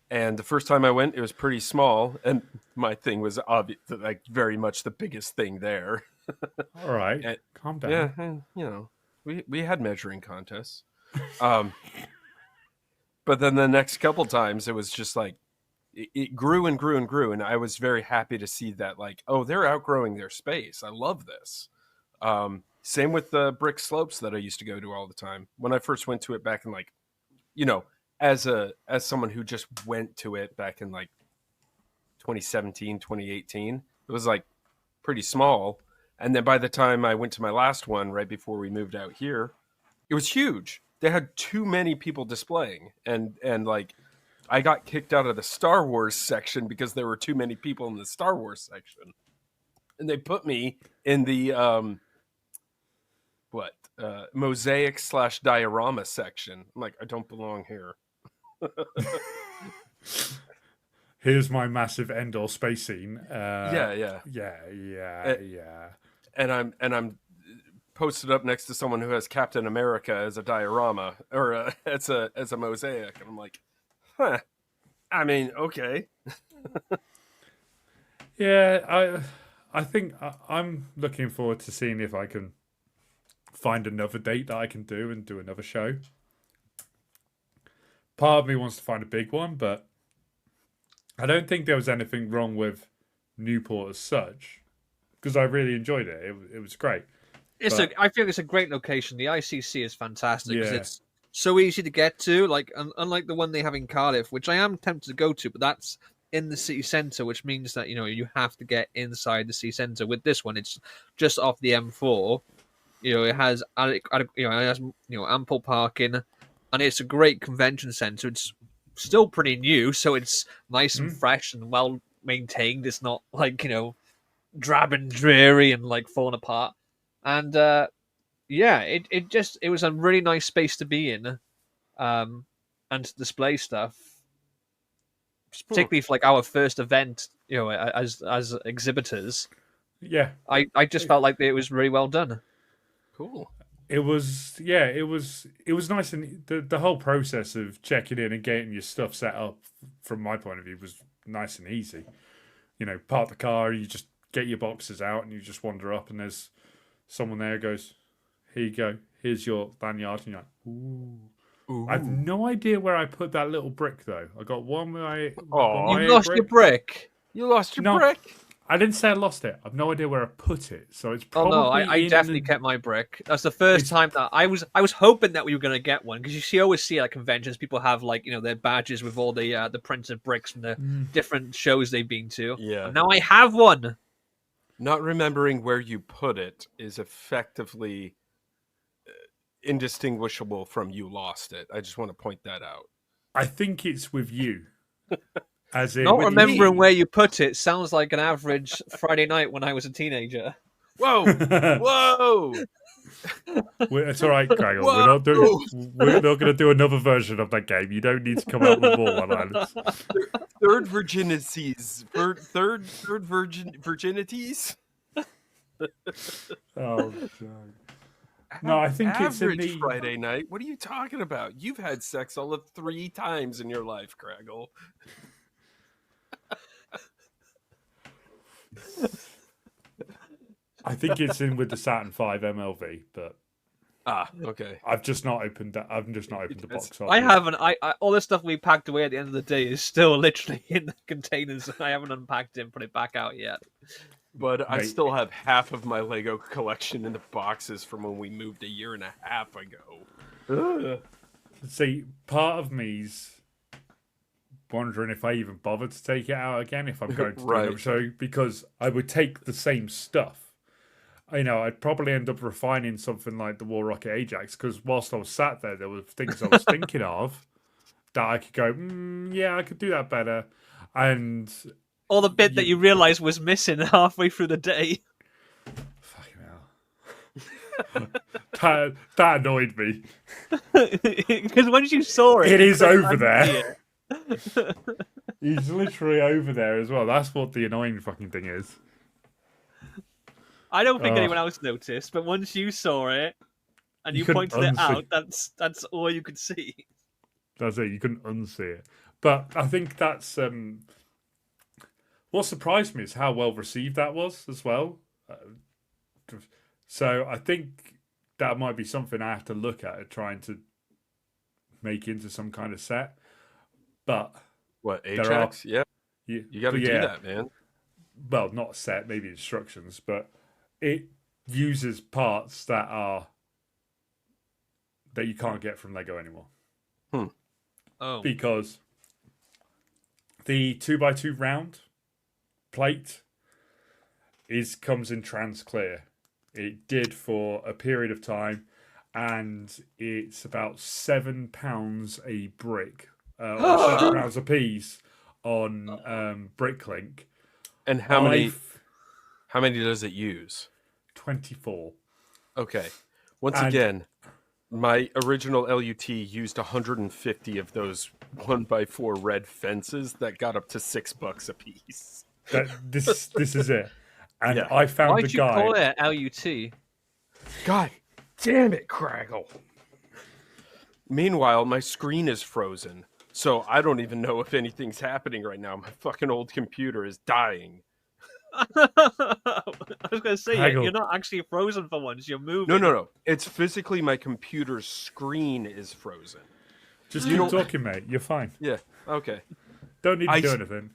And the first time I went, it was pretty small, and my thing was like very much the biggest thing there. All right, calm down. Yeah, and, you know, we had measuring contests. But then the next couple times, it was just like, it grew and grew and grew. And I was very happy to see that, like, oh, they're outgrowing their space. I love this. Same with the brick slopes that I used to go to all the time. When I first went to it back in, like, you know, as someone who just went to it back in like 2017, 2018, it was like pretty small. And then by the time I went to my last one, right before we moved out here, it was huge. They had too many people displaying, and like I got kicked out of the Star Wars section because there were too many people in the Star Wars section, and they put me in the mosaic / diorama section. I'm like, I don't belong here. Here's my massive Endor space scene. Yeah. And I'm posted up next to someone who has Captain America as a diorama or as a mosaic, and I'm like, huh. I mean, okay. Yeah, I think I'm looking forward to seeing if I can find another date that I can do and do another show. Part of me wants to find a big one, but I don't think there was anything wrong with Newport as such, because I really enjoyed it. It was great. I think it's a great location. The ICC is fantastic because Yeah. it's so easy to get to. Like unlike the one they have in Cardiff, which I am tempted to go to, but that's in the city centre, which means that you have to get inside the city centre. With this one, it's just off the M4. It has ample parking, and it's a great convention centre. It's still pretty new, so it's nice and fresh and well maintained. It's not like drab and dreary and like falling apart. And it was a really nice space to be in, and to display stuff, particularly for like our first event, as exhibitors. Yeah, I just felt like it was really well done. Cool. it was nice, and the whole process of checking in and getting your stuff set up, from my point of view, was nice and easy. Park the car, you just get your boxes out, and you just wander up, and there's someone there goes, here you go, here's your lanyard, and you're like, ooh. I have no idea where I put that little brick, though. I got one where You lost your brick. You lost your brick? I didn't say I lost it. I've no idea where I put it, so it's Oh probably. no, I definitely kept my brick. That's the first time that I was hoping that we were going to get one, because you always see at conventions people have like their badges with all the printed bricks from the different shows they've been to. Yeah. And now I have one. Not remembering where you put it is effectively indistinguishable from you lost it. I just want to point that out. I think it's with you. As in, Not remembering where you put it sounds like an average Friday night when I was a teenager. Whoa! Whoa! It's all right, Kragle. We're not going to do another version of that game. You don't need to come up with more one-liners. Third virginities. Third virginities. Oh, God. No, I think it's in Average the Friday night. What are you talking about? You've had sex all of 3 times in your life, Kragle. I think it's in with the Saturn V MLV, but okay. I've just not opened that. I've just not opened the box. I haven't. I all the stuff we packed away at the end of the day is still literally in the containers. I haven't unpacked it and put it back out yet. But I still have half of my Lego collection in the boxes from when we moved a year and a half ago. See, part of me's wondering if I even bother to take it out again if I'm going to do another show, because I would take the same stuff. I'd probably end up refining something like the War Rocket Ajax, because whilst I was sat there were things I was thinking of that I could go, yeah, I could do that better. And or the bit that you realised was missing halfway through the day. Fucking hell. that annoyed me. Because once you saw it... It is over there. He's literally over there as well. That's what the annoying fucking thing is. I don't think anyone else noticed, but once you saw it and you pointed it out, that's all you could see. That's it. You couldn't unsee it. But I think that's what surprised me is how well received that was as well. So I think that might be something I have to look at trying to make into some kind of set. But what, Ajax? Yeah. You got to do that, man. Well, not a set, maybe instructions, but it uses parts that you can't get from Lego anymore. Oh. Because the 2x2 round plate comes in trans clear. It did for a period of time, and it's about £7 a brick, or £7 a piece on Bricklink. And how many does it use? 24. Okay. Once again, my original LUT used 150 of those 1x4 red fences that got up to $6 a piece. This is it. And Yeah. I found Why'd a you guy. call it LUT? God damn it, Kragle. Meanwhile, my screen is frozen, so I don't even know if anything's happening right now. My fucking old computer is dying. I was going to say, Kragle. you're not actually frozen for once. You're moving. No. It's physically my computer's screen is frozen. Just keep talking, mate. You're fine. Yeah, okay. Don't need to do anything.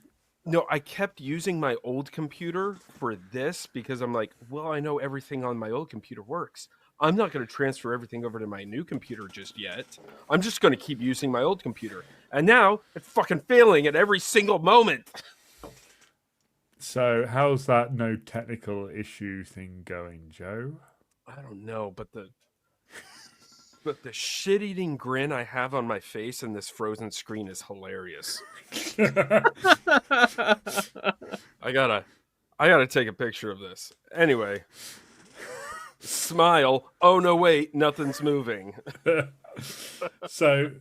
No, I kept using my old computer for this because I'm like, well, I know everything on my old computer works. I'm not going to transfer everything over to my new computer just yet. I'm just going to keep using my old computer. And now it's fucking failing at every single moment. So, how's that no technical issue thing going, Joe? I don't know, but the shit-eating grin I have on my face in this frozen screen is hilarious. I gotta take a picture of this. Anyway, smile. Oh no, wait, nothing's moving. So,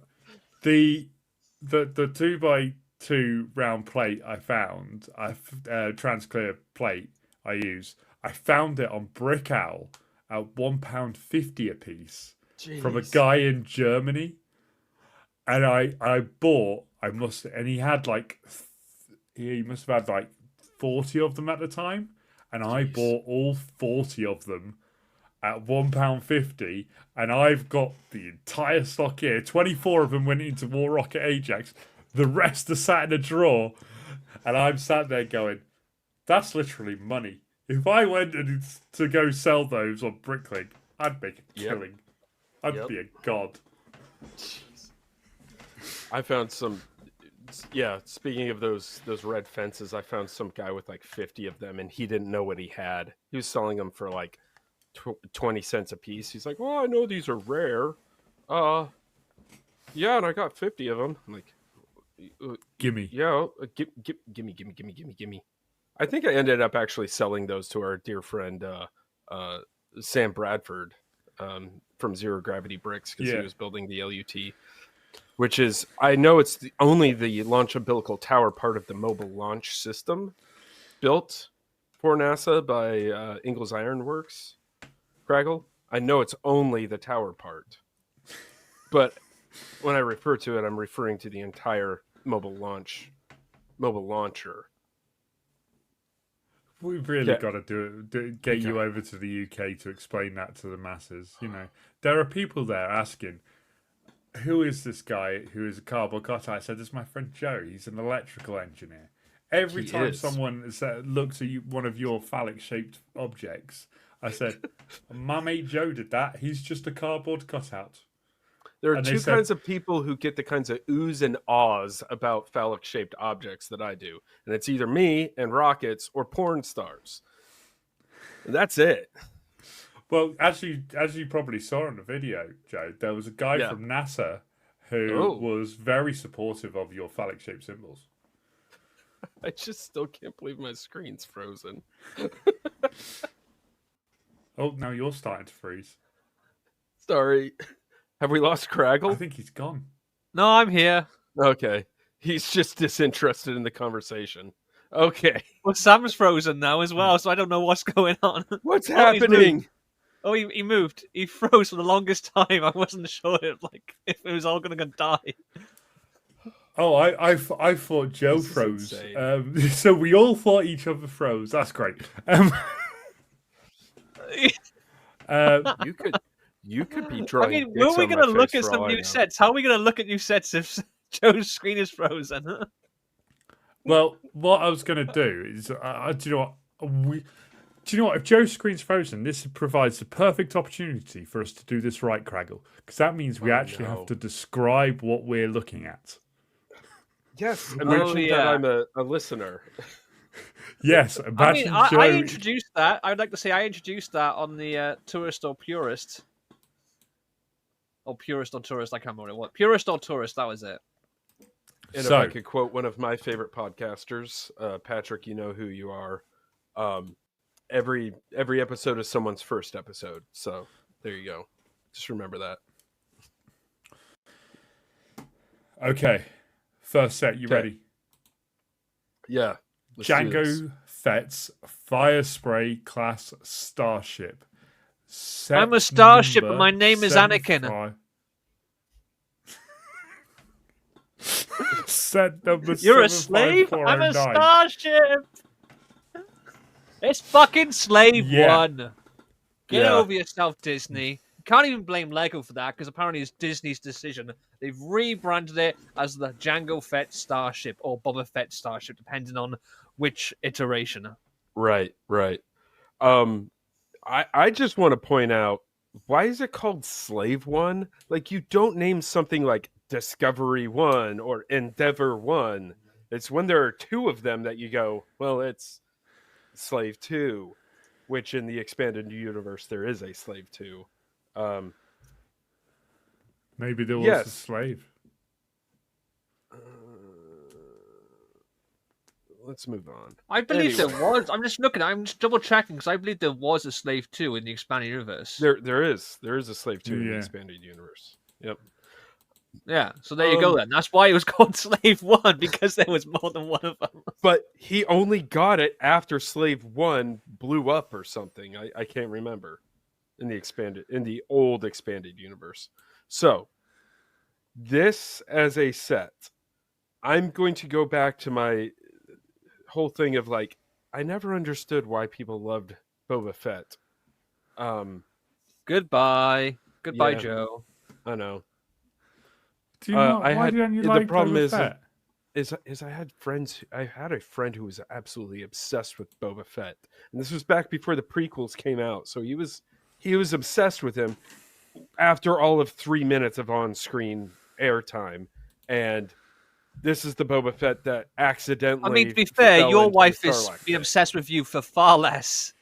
the 2x2 round plate I found, trans clear plate I found it on Brick Owl at £1.50 a piece. Jeez. From a guy in Germany, and he had he must have had like 40 of them at the time, and I bought all 40 of them at £1.50, and I've got the entire stock here. 24 of them went into War Rocket Ajax, the rest are sat in a drawer, and I'm sat there going, that's literally money. If I went to go sell those on Bricklink, I'd make a killing. I'd be a god. I found some. Yeah, speaking of those red fences, I found some guy with like 50 of them, and he didn't know what he had. He was selling them for like 20 cents a piece. He's like, "Well, I know these are rare. Yeah, and I got 50 of them." I'm like, Gimme. "Yeah, gimme." I think I ended up actually selling those to our dear friend Sam Bradford. From Zero Gravity Bricks because he was building the LUT, which is, I know it's only the launch umbilical tower part of the mobile launch system built for NASA by Ingalls Iron Works. Kragle, I know it's only the tower part, but when I refer to it, I'm referring to the entire mobile launcher. We've really got to get you over to the UK to explain that to the masses. You know, there are people there asking, who is this guy who is a cardboard cutout? I said, this is my friend Joe. He's an electrical engineer. Every time someone looks at one of your phallic-shaped objects, I said, my mate Joe did that. He's just a cardboard cutout. There are two kinds of people who get the kinds of oohs and ahs about phallic-shaped objects that I do. And it's either me and rockets or porn stars. And that's it. Well, as you probably saw in the video, Joe, there was a guy from NASA who was very supportive of your phallic-shaped symbols. I just still can't believe my screen's frozen. Oh, now you're starting to freeze. Sorry. Have we lost Kragle? I think he's gone. No, I'm here. Okay. He's just disinterested in the conversation. Okay. Well, Sam's frozen now as well, so I don't know what's going on. What's happening? He moved. He froze for the longest time. I wasn't sure if it was all going to die. Oh, I thought Joe froze. So we all thought each other froze. That's great. You could be drawing. I mean, were we going to look at some new sets? How are we going to look at new sets if Joe's screen is frozen? Well, what I was going to do is, do you know what? Do you know what? If Joe's screen's frozen, this provides the perfect opportunity for us to do this right, Kragle, because that means we actually have to describe what we're looking at. Yes, I mentioned that I'm a listener. Yes, imagine Joe. I introduced that. I would like to say I introduced that on the Tourist or Purist. Or Purist or Tourist, I can't remember what it was. Purist or Tourist, that was it. And So, if I could quote one of my favorite podcasters, Patrick, you know who you are. Every episode is someone's first episode. So there you go. Just remember that. Okay. First set, you ready? Yeah. Let's do this. Django Fett's Fire Spray Class Starship. Set I'm a starship, number and my name is Anakin. 75. Set number You're a slave? I'm a 75409. starship! It's fucking Slave 1. Get Yeah. over yourself, Disney. You can't even blame Lego for that, because apparently it's Disney's decision. They've rebranded it as the Django Fett Starship, or Boba Fett Starship, depending on which iteration. Right. I just want to point out, why is it called Slave 1? Like, you don't name something like Discovery 1 or Endeavor 1. It's when there are two of them that you go, well, it's Slave 2, which in the expanded universe there is a Slave 2. Maybe there was Yes. a slave. Let's move on. I believe Anyway. there was. I'm just double checking, because I believe there was a Slave 2 in the expanded universe. There is a Slave 2 in the Yeah. expanded universe. Yep. Yeah, so there you go then. That's why it was called Slave 1, because there was more than one of them. But he only got it after Slave 1 blew up or something. I can't remember in the old expanded universe. So this as a set, I'm going to go back to my whole thing of like, I never understood why people loved Boba Fett. Goodbye, Yeah. Joe. I know. Do you not? I Why had- don't you the like problem Boba is Fett? Is I had friends. I had a friend who was absolutely obsessed with Boba Fett, and this was back before the prequels came out. So he was obsessed with him after all of 3 minutes of on-screen airtime, and this is the Boba Fett that accidentally. I mean, to be fair, fell your into the wife has Sarlacc been pit. obsessed with you for far less.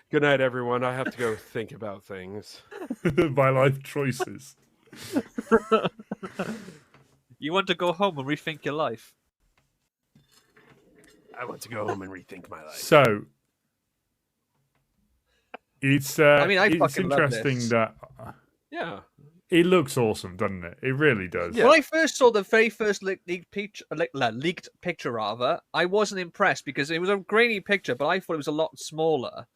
Good night, everyone. I have to go think about things. My life choices. You want to go home and rethink your life. I want to go home and rethink my life. So it's I mean, I it's fucking love interesting this. that Yeah. it looks awesome, doesn't it? It really does. Yeah. When I first saw the very first leaked picture, rather, I wasn't impressed because it was a grainy picture, but I thought it was a lot smaller.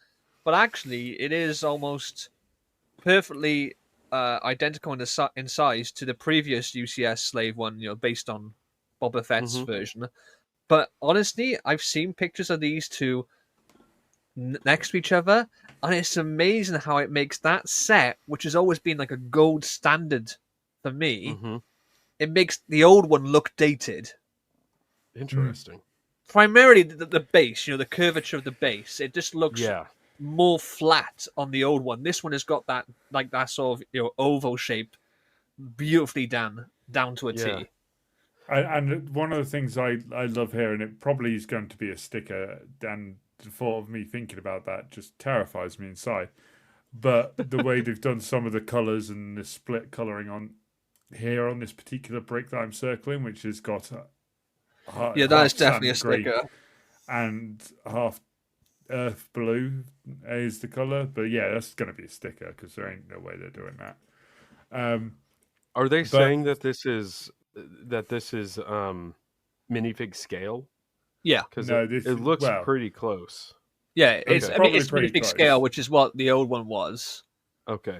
But actually, it is almost perfectly identical in size to the previous UCS Slave 1, based on Boba Fett's version. But honestly, I've seen pictures of these two next to each other, and it's amazing how it makes that set, which has always been like a gold standard for me, it makes the old one look dated. Interesting. Primarily the base, the curvature of the base, it just looks more flat on the old one. This one has got that sort of oval shape beautifully down to a T. And one of the things I love here, and it probably is going to be a sticker, and the thought of me thinking about that just terrifies me inside. But the way they've done some of the colours and the split colouring on here on this particular brick that I'm circling, which has got that is definitely a sticker. And half earth blue is the colour. But yeah, that's going to be a sticker because there ain't no way they're doing that. Are they saying that this is minifig scale? Yeah, because No, it looks pretty close. Yeah, it's probably it's pretty pretty big close. scale, which is what the old one was. Okay.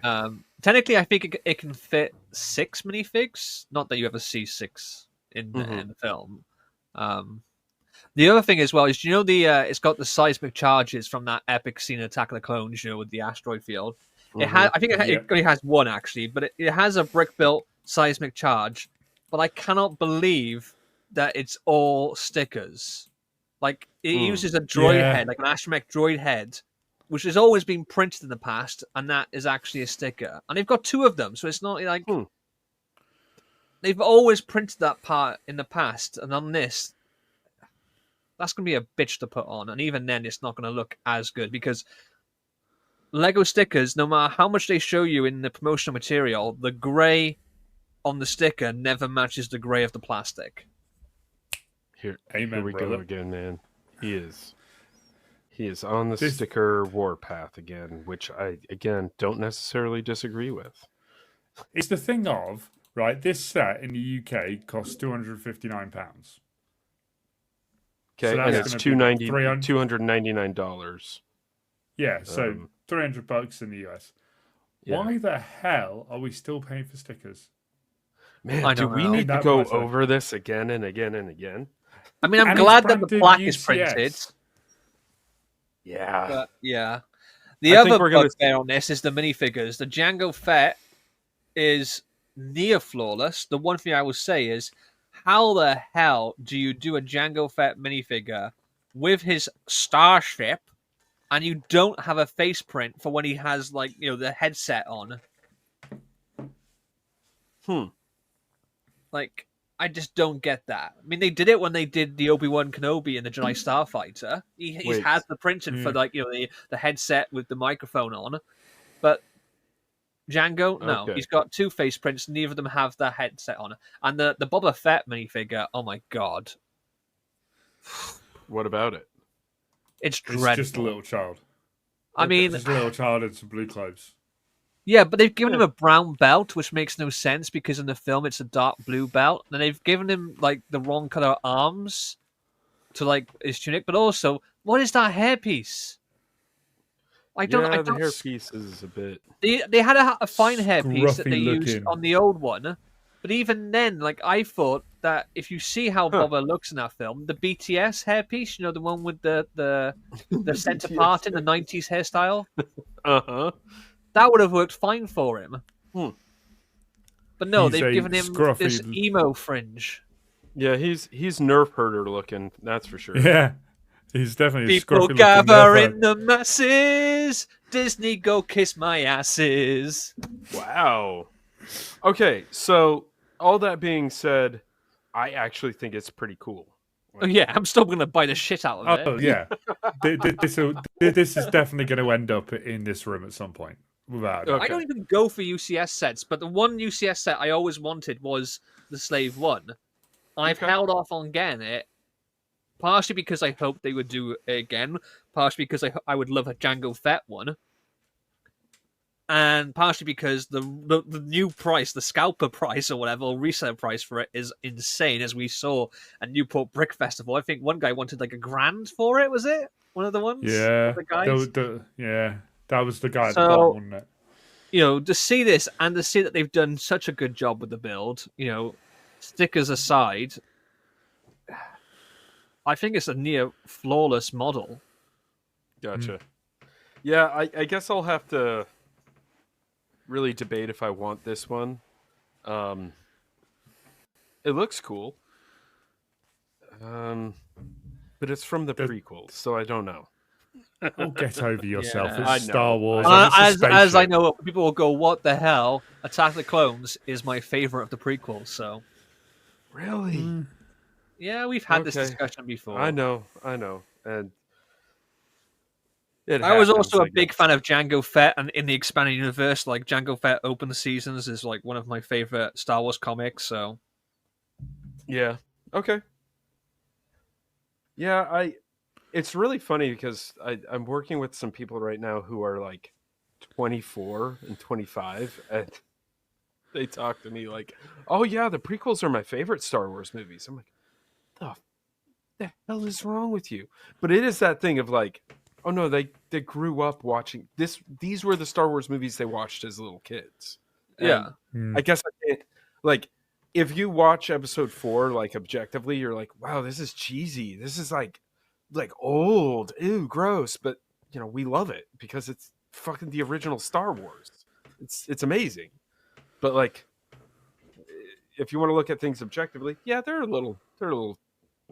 Technically, I think it can fit 6 minifigs. Not that you ever see 6 in the film. The other thing as well is, it's got the seismic charges from that epic scene in Attack of the Clones, with the asteroid field. It has, I think it only has one actually, but it has a brick-built seismic charge. But I cannot believe that it's all stickers. Like, it uses a droid head, like an astromech droid head, which has always been printed in the past, and that is actually a sticker. And they've got 2 of them, so it's not like... they've always printed that part in the past, and on this, that's going to be a bitch to put on. And even then, it's not going to look as good because Lego stickers, no matter how much they show you in the promotional material, the grey on the sticker never matches the grey of the plastic. Here Amen, we brother. go again, man. He is on the sticker warpath again, which I, again, don't necessarily disagree with. It's the thing of, right, this set in the UK costs £259. Okay, So and that's it's gonna be $299. Yeah, so $300 in the US. Yeah. Why the hell are we still paying for stickers? Man, do we need to go over this again and again and again? I mean, I'm And glad it's that the branded plaque is UCS. printed. Yeah. But, yeah. The I other think we're gonna bugbear on this is the minifigures. The Jango Fett is near flawless. The one thing I will say is, how the hell do you do a Jango Fett minifigure with his starship and you don't have a face print for when he has, like, you know, the headset on? Like, I just don't get that. I mean, they did it when they did the Obi-Wan Kenobi and the Jedi Starfighter. He has the printing for, like, you know, the headset with the microphone on. But Django, no. Okay. He's got two face prints. Neither of them have the headset on. And the Boba Fett minifigure, oh my god. What about it? It's It's dreadful. just a little child. I mean, Just a little child in some blue clothes. yeah, but they've given him a brown belt, which makes no sense because in the film it's a dark blue belt. And they've given him, like, the wrong color arms to, like, his tunic. But also, what is that hairpiece? I don't. The hairpiece is a bit. They had a fine hairpiece that they Scruffy used looking. on the old one, but even then, like, I thought that if you see how Boba looks in that film, the BTS hairpiece, you know, the one with the center part in the '90s hairstyle, that would have worked fine for him. But no, He's they've a given him scruffy- this emo fringe. Yeah, he's nerf herder looking. That's for sure. Yeah, he's definitely a People scruffy gather looking in the masses. Disney, go kiss my asses. Wow. Okay, so all that being said, I actually think it's pretty cool. Oh, yeah, I'm still going to buy the shit out of it. Oh yeah, this is definitely going to end up in this room at some point. Without a doubt. I don't even go for UCS sets, but the one UCS set I always wanted was the Slave One. I've held off on getting it, partially because I hoped they would do it again, partially because I would love a Jango Fett one, and partially because the new price, the scalper price or whatever, or resale price for it is insane, as we saw at Newport Brick Festival. I think one guy wanted like $1,000 for it, was it? One of the ones? Yeah, the guys? That was the guy at the So, bottom, wasn't it? You know, to see this and to see that they've done such a good job with the build, you know, stickers aside, I think it's a near flawless model. Gotcha. Yeah, I guess I'll have to really debate if I want this one. It looks cool. But it's from the prequels, so I don't know. Oh, get over yourself. Yeah, It's I Star know. Wars. and it's a As I spaceship. know, people will go, "What the hell?" Attack of the Clones is my favorite of the prequels. So Really? yeah, we've had this Okay. discussion before. I know. And I was also a big fan of Jango Fett, and in the expanded universe, like Jango Fett Open Seasons is like one of my favorite Star Wars comics. So Yeah. Okay. Yeah, it's really funny because I'm working with some people right now who are like 24 and 25, and they talk to me like, "Oh yeah, the prequels are my favorite Star Wars movies." I'm like, the hell is wrong with you? But it is that thing of like, oh no, they grew up watching this. These were the Star Wars movies they watched as little kids. yeah, I guess I can't, like, if you watch episode 4, like, objectively, you're like, wow, this is cheesy. This is like old, ew, gross. But you know, we love it because it's fucking the original Star Wars. It's amazing. But like, if you want to look at things objectively, yeah, they're a little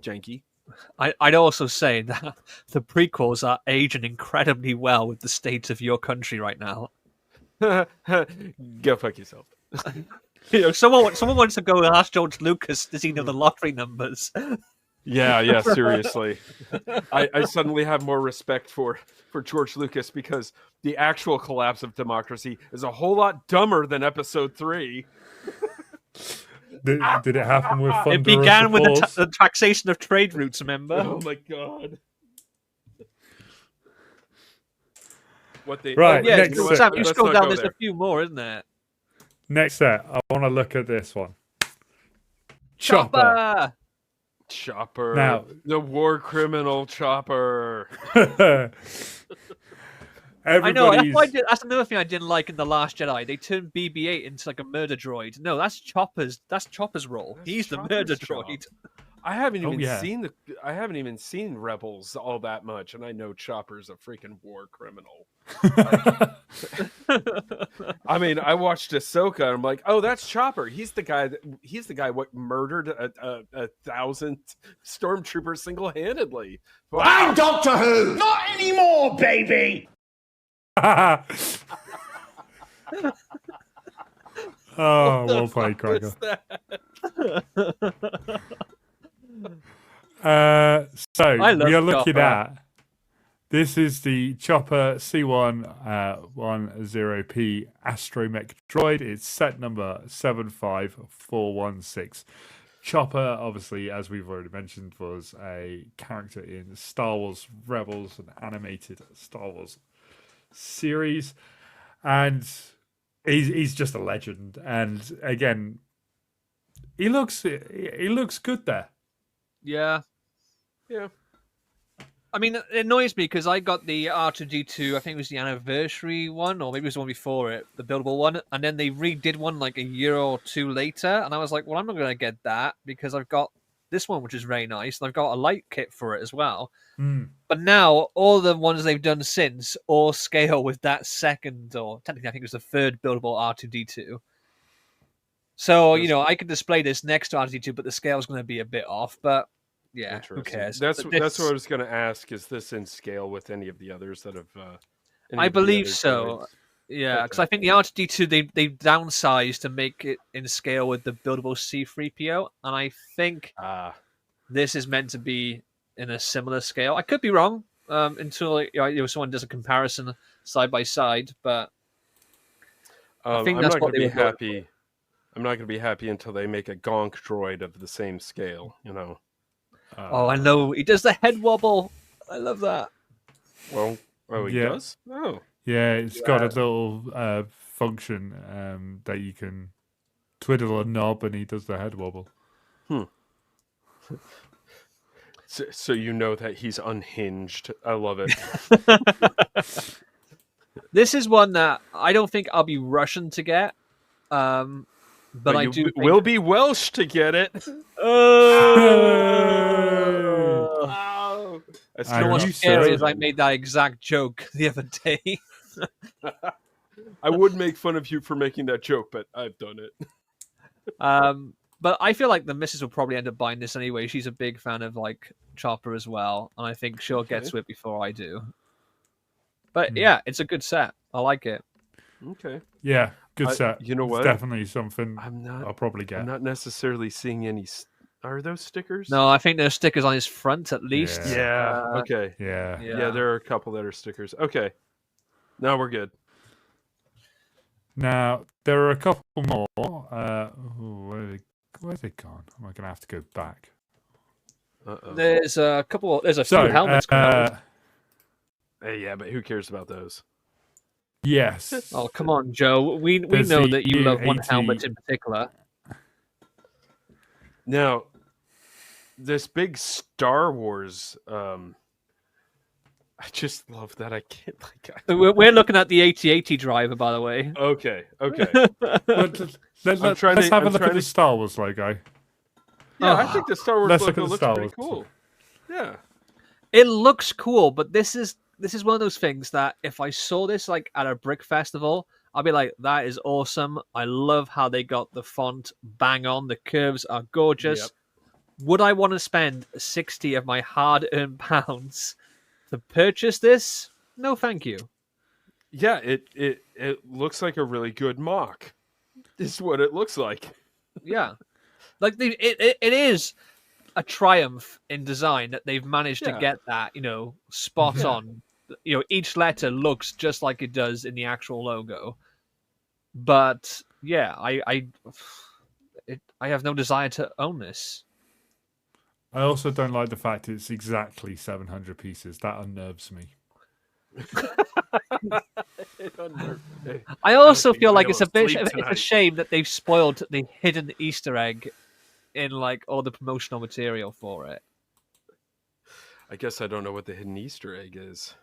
janky. I'd also say that the prequels are aging incredibly well with the state of your country right now. Go fuck yourself. Someone wants to go and ask George Lucas, does he know the lottery numbers? Yeah, seriously. I suddenly have more respect for George Lucas because the actual collapse of democracy is a whole lot dumber than Episode 3. Did it happen with Thunder It began with Applause? the taxation of trade routes, remember? Oh my god. What they Right, Yeah, next Sam, set. you scroll down, there's a few more, isn't there? Next set, I want to look at this one. Chopper. Chopper. Now- The war criminal Chopper. I know. Everybody's... That's another thing I didn't like in The Last Jedi. They turned BB-8 into like a murder droid. No, that's Chopper's role. That's He's the Chopper's murder job. droid. I haven't even yeah. seen Rebels all that much, and I know Chopper's a freaking war criminal. I mean, I watched Ahsoka, and I'm like, oh, that's Chopper. He's the guy what murdered a 1,000 stormtroopers single-handedly. Wow. I'm Doctor Who! Not anymore, baby! Oh, well played, What's Kragle. that? So I love we are looking Chopper. at this is the Chopper C110P astromech droid. It's set number 75416. Chopper, obviously, as we've already mentioned, was a character in Star Wars Rebels, an animated Star Wars series, and he's just a legend. And again, he looks good there. Yeah. Yeah. I mean, it annoys me because I got the R2D2, I think it was the anniversary one, or maybe it was the one before it, the buildable one, and then they redid one like a year or two later, and I was like, well, I'm not going to get that because I've got this one, which is very nice, and I've got a light kit for it as well. But now, all the ones they've done since all scale with that second, or technically I think it was the third buildable R2D2. So, I could display this next to R2D2, but the scale's going to be a bit off, but yeah, who cares? That's But what I was going to ask. Is this in scale with any of the others that have? I believe so. Yeah, because I think the R2D2 they downsized to make it in scale with the buildable C3PO, and I think this is meant to be in a similar scale. I could be wrong until someone does a comparison side by side, but I think that's what they were happy. I'm not going to be happy until they make a gonk droid of the same scale. Oh, I know. He does the head wobble. I love that. Well, he does? Oh. Yeah, it's got a little function that you can twiddle a knob and he does the head wobble. So you know that he's unhinged. I love it. This is one that I don't think I'll be rushing to get. But I do. Will be Welsh to get it. Oh! That's You know what's scary is I made that exact joke the other day. I would make fun of you for making that joke, but I've done it. But I feel like the missus will probably end up buying this anyway. She's a big fan of like Chopper as well, and I think she'll get to it before I do. But yeah, it's a good set. I like it. Okay. Yeah, good set. You know what? It's definitely something I'll probably get. I'm not necessarily seeing any. Are those stickers? No, I think there's stickers on his front at least. Yeah. Okay. Yeah. Yeah, there are a couple that are stickers. Okay. Now we're good. Now, there are a couple more. Where have they gone? Am I going to have to go back? There's a couple. There's a few helmets coming out. Yeah, but who cares about those? Yes. Oh, come on, Joe. We There's know the that you love one U80. helmet in particular. Now, this big Star Wars. I just love that. I can't. We're looking at the 8080 driver, by the way. Okay. Let's have a look at the Star Wars logo. Yeah, I think the Star Wars Let's logo look at the looks Star pretty Wars. cool. Yeah. It looks cool, but this is one of those things that if I saw this like at a brick festival, I'd be like, that is awesome. I love how they got the font bang on. The curves are gorgeous. Yep. Would I want to spend 60 of my hard-earned pounds to purchase this? No, thank you. Yeah, it looks like a really good mock. This is what it looks like. Yeah, like it is a triumph in design that they've managed to Yeah. get that, spot Yeah. on. Each letter looks just like it does in the actual logo. But yeah, I have no desire to own this. I also don't like the fact it's exactly 700 pieces. That unnerves me. I also feel I'm like gonna it's a sleep it's a tonight. shame that they've spoiled the hidden Easter egg in like all the promotional material for it. I guess I don't know what the hidden Easter egg is.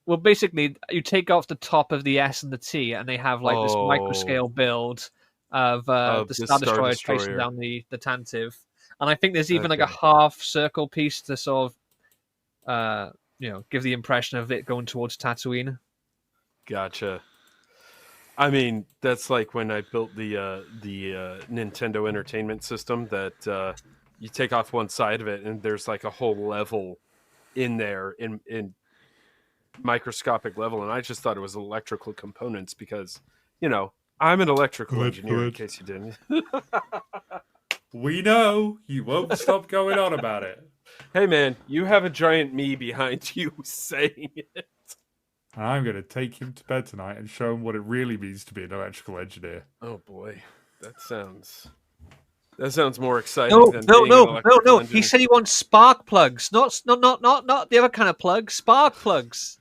Well, basically, you take off the top of the S and the T, and they have like this micro scale build of the Star Destroyer tracing down the Tantive. And I think there's even like a half circle piece to sort of, give the impression of it going towards Tatooine. Gotcha. I mean, that's like when I built the Nintendo Entertainment System that you take off one side of it and there's like a whole level in there in microscopic level, and I just thought it was electrical components because, I'm an electrical engineer, in case you didn't. We know you won't stop going on about it. Hey man, you have a giant me behind you saying it. And I'm going to take him to bed tonight and show him what it really means to be an electrical engineer. Oh boy, that sounds more exciting No. than being an electrical engineer. He said he wants spark plugs, not the other kind of plug. Spark plugs.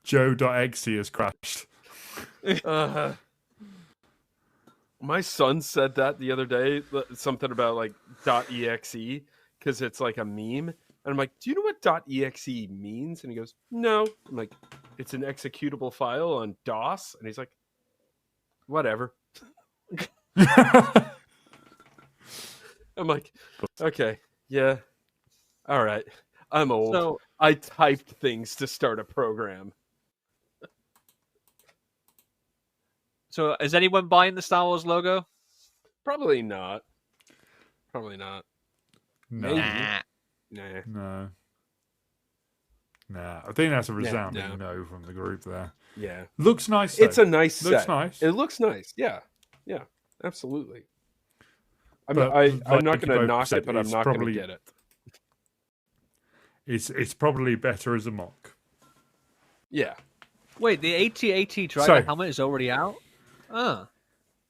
Joe.exe has crashed. My son said that the other day, something about like .exe, because it's like a meme. And I'm like, do you know what .exe means? And he goes, no. I'm like, it's an executable file on DOS. And he's like, whatever. I'm like, okay, yeah, all right. I'm old. So, I typed things to start a program. So is anyone buying the Star Wars logo? Probably not. Probably not. No. Maybe. No. Nah. I think that's a resounding no from the group there. Yeah. Looks nice, though. It's a nice set. Looks nice. It looks nice. Yeah. Yeah. Absolutely. I But mean, I'm not like going to you both knock said, it, but I'm it's not going to probably- get it. It's probably better as a mock. Yeah. Wait, the AT-AT driver Sorry. helmet is already out? Oh.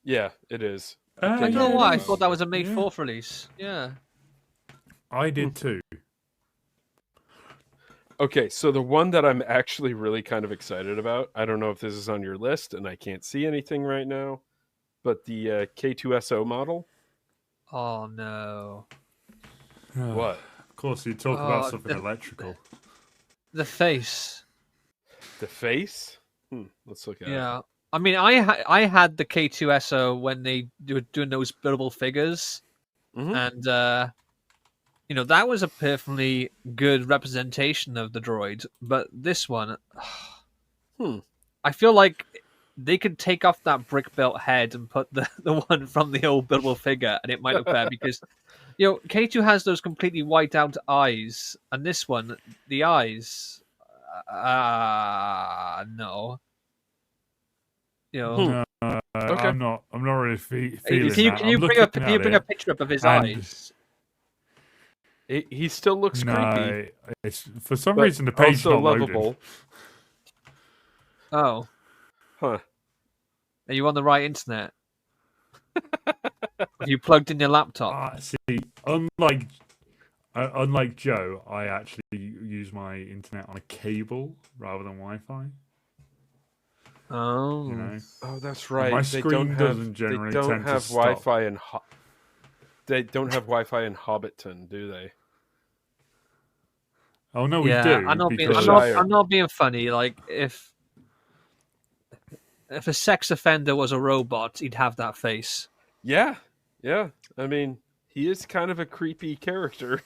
Yeah, it is. I don't know why. I thought that was a May 4th release. Yeah. I did too. Okay, so the one that I'm actually really kind of excited about, I don't know if this is on your list, and I can't see anything right now, but the K2SO model. Oh, no. What? Of course, you talk about something electrical. The face. The face? Let's look at it. Yeah. I mean, I had the K2SO when they were doing those buildable figures. Mhm. And, that was a perfectly good representation of the droid. But this one, I feel like they could take off that brick built head and put the one from the old buildable figure, and it might look better because, K2 has those completely white out eyes, and this one, the eyes, no. No, Okay. I'm not really feeling Can that. you I'm bring looking a at picture up of his and- eyes? He still looks creepy. No, it's for some but reason the page also not lovable. loaded. Oh, Huh. are you on the right internet? Have you plugged in your laptop? See, unlike Joe, I actually use my internet on a cable rather than Wi-Fi. Oh, You know, Oh, that's right. My They screen don't doesn't have, generally they don't tend to have stop. Wi-Fi in they don't have Wi-Fi in Hobbiton, do they? oh no, yeah. we do. I'm not being. because I'm not being funny. Like if a sex offender was a robot, he'd have that face. Yeah. Yeah. I mean, he is kind of a creepy character.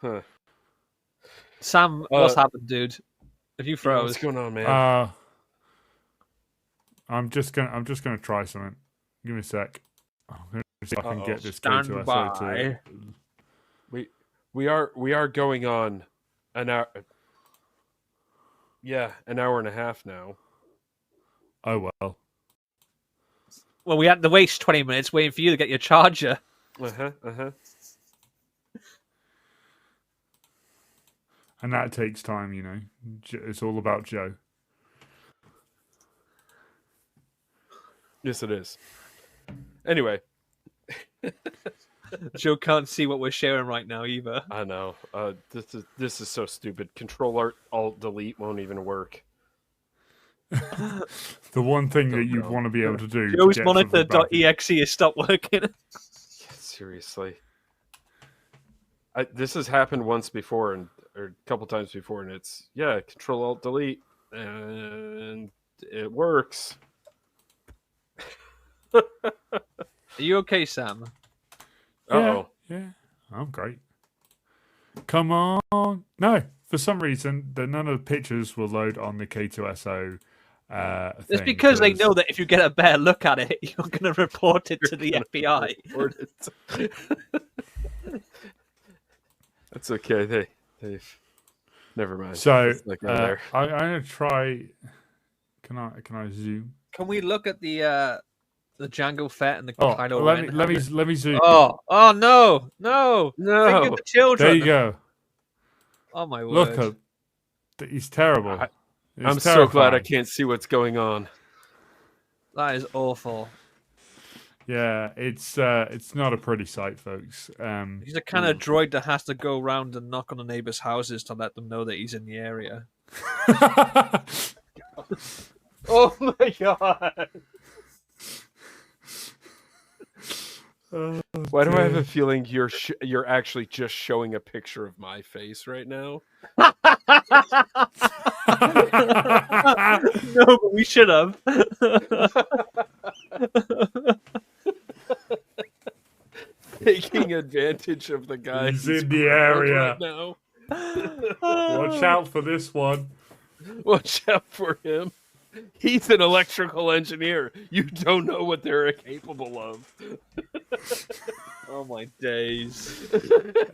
Huh. Sam, what's happened, dude? If you froze, What's going on, man? I'm just gonna try something. Give me a sec. I'm going to see if I can get this Stand K2SO by. to... We are going on an hour. Yeah, an hour and a half now. Oh, well. Well, we had to waste 20 minutes waiting for you to get your charger. And that takes time, you know. It's all about Joe. Yes, it is. Anyway. Joe can't see what we're sharing right now either. I know. This is so stupid. Control Alt Delete won't even work. The one thing that you'd want to be able to do. Joe's monitor.exe is stopped working. Seriously. This has happened once before, or a couple times before, and it's Control Alt Delete, and it works. Are you okay, Sam? Yeah, I'm great. Come on. No, for some reason, none of the pictures will load on the K2SO It's because they know that if you get a better look at it, you're going to report it to the FBI. That's okay. They've never mind. So I'm going to try. Can I zoom? Can we look at the Jango Fett and the Kylo Ren? Let me zoom. Oh no! Think of the children. There you go. Oh my word! Look up. He's terrible. I'm so glad I can't see what's going on. That is awful. Yeah, it's not a pretty sight, folks. He's the kind of droid that has to go around and knock on the neighbors' houses to let them know that he's in the area. Oh my god! Why do I have a feeling you're actually just showing a picture of my face right now? No, but we should have. Taking advantage of the guy who's in the area right now. Watch out for this one. Watch out for him. He's an electrical engineer. You don't know what they're capable of. Oh my days.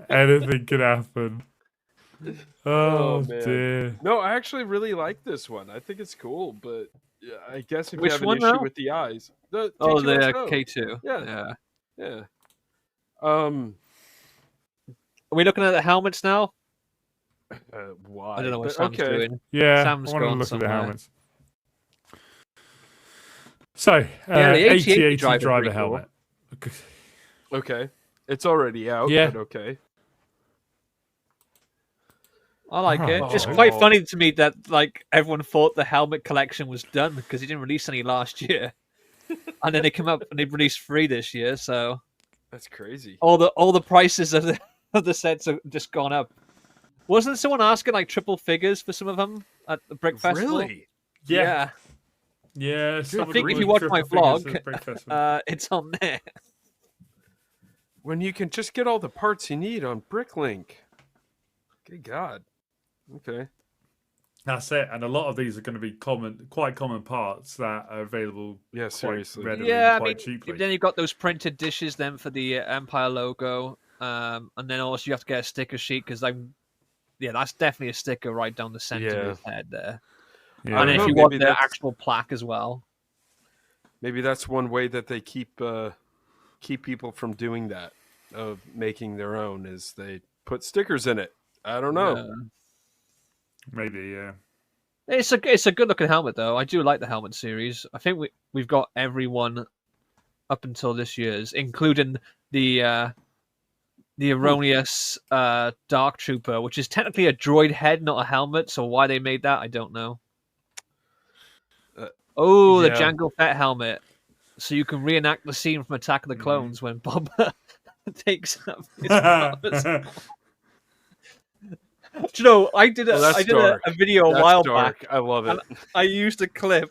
Anything can happen. Oh man. dear. No, I actually really like this one. I think it's cool, but I guess if Which you have one an issue now? with the eyes. The K2. Yeah. Are we looking at the helmets now? Why? I don't know what Sam's doing. Yeah, Sam's I want to gone look somewhere. at the helmets. So, the AT-AT driver driver pretty helmet. Okay. It's already out, Yeah. but okay. I like it. Oh. It's quite funny to me that everyone thought the helmet collection was done because he didn't release any last year, and then they come up and they released 3 this year. So That's crazy. all the prices of the sets have just gone up. Wasn't someone asking triple figures for some of them at the Brick Festival? Really? Yeah. Yeah. I think if you watch my vlog, it's on there. When you can just get all the parts you need on BrickLink. Good God. Okay. That's it, and a lot of these are going to be quite common parts that are available. Yeah, seriously. Readily, Yeah, quite cheaply. Then you've got those printed dishes then for the Empire logo, and then also you have to get a sticker sheet because that's definitely a sticker right down the center of his head there. Yeah. And if you want the actual plaque as well. Maybe that's one way that they keep people from doing that, of making their own, is they put stickers in it. I don't know. Yeah. Maybe, yeah. It's a good looking helmet though. I do like the helmet series. I think we've got everyone up until this year's, including the erroneous Dark Trooper, which is technically a droid head, not a helmet. So why they made that, I don't know. The Jango Fett helmet, so you can reenact the scene from Attack of the Clones when Bob takes up his powers. Do you know, I did a video a while back. I love it. I used a clip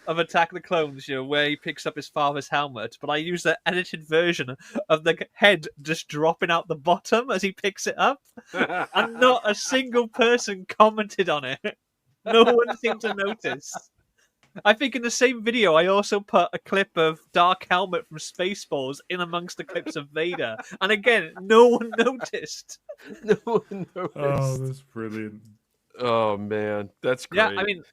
of Attack of the Clones, where he picks up his father's helmet, but I used the edited version of the head just dropping out the bottom as he picks it up, and not a single person commented on it. No one seemed to notice. I think in the same video, I also put a clip of Dark Helmet from Spaceballs in amongst the clips of Vader, and again, no one noticed. No one noticed. Oh, that's brilliant. Oh man, that's great. Yeah, I mean,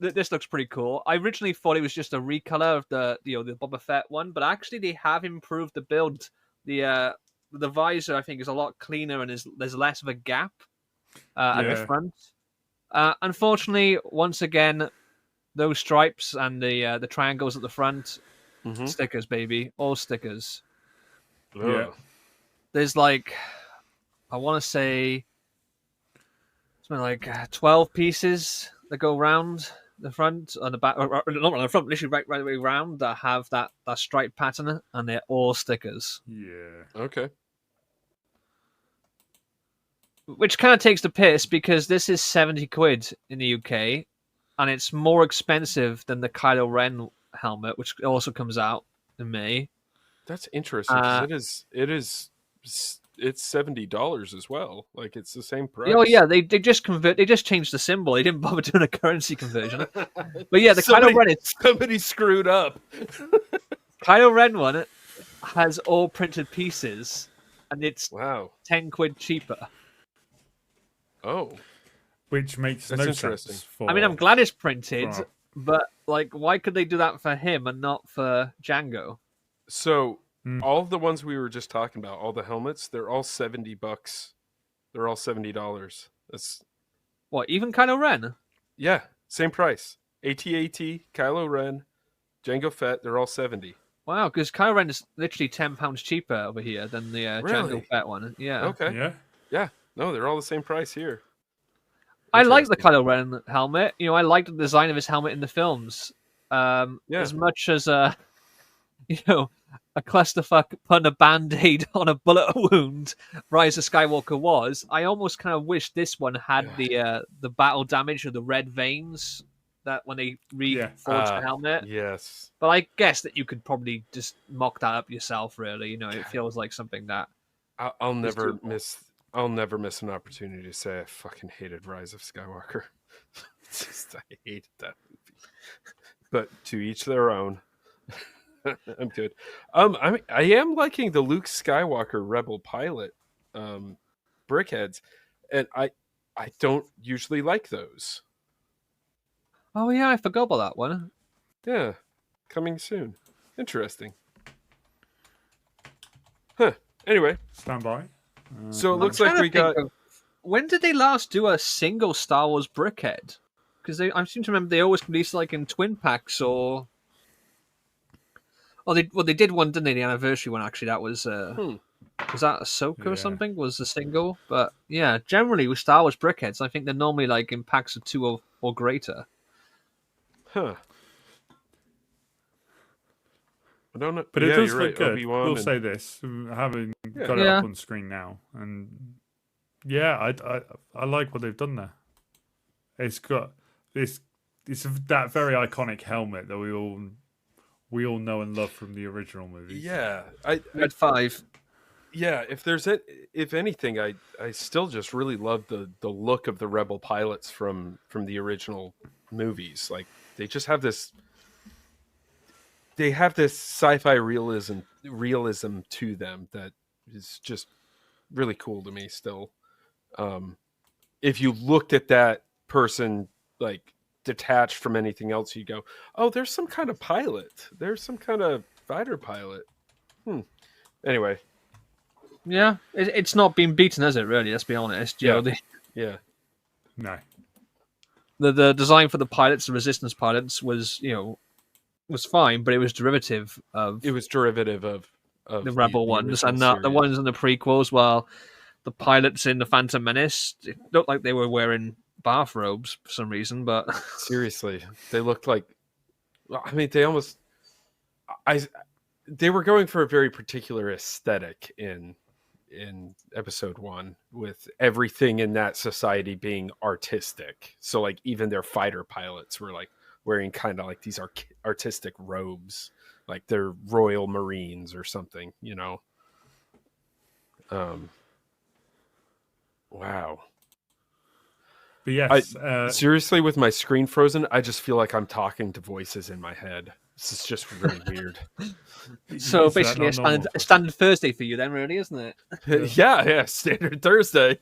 this looks pretty cool. I originally thought it was just a recolor of the Boba Fett one, but actually they have improved the build. The visor, I think, is a lot cleaner and there's less of a gap at the front. Unfortunately, once again, those stripes and the triangles at the front, stickers, baby, all stickers. Yeah. There's like, I want to say, something like 12 pieces that go round the front and the back, or not around the front, literally right the way around, that have that stripe pattern, and they're all stickers. Yeah. Okay. Which kind of takes the piss because this is 70 quid in the UK, and it's more expensive than the Kylo Ren helmet, which also comes out in May. That's interesting. 'Cause it's $70 as well. Like it's the same price. Oh yeah, they just changed the symbol. They didn't bother doing a currency conversion. But yeah, the Kylo Ren somebody screwed up. Kylo Ren one has all printed pieces, and it's 10 quid cheaper. Oh, which makes That's no interesting. sense. For... I mean, I'm glad it's printed, but like, why could they do that for him and not for Django? So all of the ones we were just talking about, all the helmets, they're all $70. They're all $70. That's what, even Kylo Ren? Yeah, same price. AT-AT, Kylo Ren, Jango Fett, they're all 70. Wow, because Kylo Ren is literally £10 cheaper over here than the Jango Fett one. Yeah. Okay. Yeah. Yeah. No, they're all the same price here. I like the Kylo Ren helmet. You know, I like the design of his helmet in the films. As much as a clusterfuck putting a band-aid on a bullet wound Rise of Skywalker was, I almost kind of wish this one had the battle damage of the red veins that when they reforged the helmet. Yes. But I guess that you could probably just mock that up yourself, really. You know, it feels like something that I'll never miss an opportunity to say I fucking hated Rise of Skywalker. I hated that movie. But to each their own. I'm good. I am liking the Luke Skywalker Rebel pilot brickheads, and I don't usually like those. Oh yeah, I forgot about that one. Yeah, coming soon. Interesting. Huh. Anyway, stand by. So it looks like we got. When did they last do a single Star Wars brickhead? Because I seem to remember they always released like in twin packs or. Oh, they did one, didn't they? The anniversary one, actually. That was was that Ahsoka or something? Was a single, but yeah, generally with Star Wars brickheads, I think they're normally like in packs of 2 or greater. Huh. I don't know, but it does look good. Obi-Wan We'll say this, having got it up on screen now, and yeah, I like what they've done there. It's got it's that very iconic helmet that we all know and love from the original movies. Yeah, Red 5. Yeah, if anything, I still just really love the look of the Rebel pilots from the original movies. Like they just have this. They have this sci-fi realism to them that is just really cool to me. Still, if you looked at that person like detached from anything else, you go, "Oh, there's some kind of pilot. There's some kind of fighter pilot." Anyway, yeah, it's not been beaten, has it? Really, let's be honest. Yeah. Yeah. No. The design for the pilots, the Resistance pilots, was fine, but it was derivative of the Rebel ones, and the ones in the prequels. Well, the pilots in the Phantom Menace, it looked like they were wearing bathrobes for some reason, but seriously, they looked like. I mean, they almost. They were going for a very particular aesthetic in Episode 1, with everything in that society being artistic. So, like, even their fighter pilots were like wearing kind of like these artistic robes, like they're Royal Marines or something, Wow. But yes, Seriously, with my screen frozen, I just feel like I'm talking to voices in my head. This is just really weird. So is that basically, not normal? a standard Thursday for you, then, really, isn't it? Yeah, standard Thursday.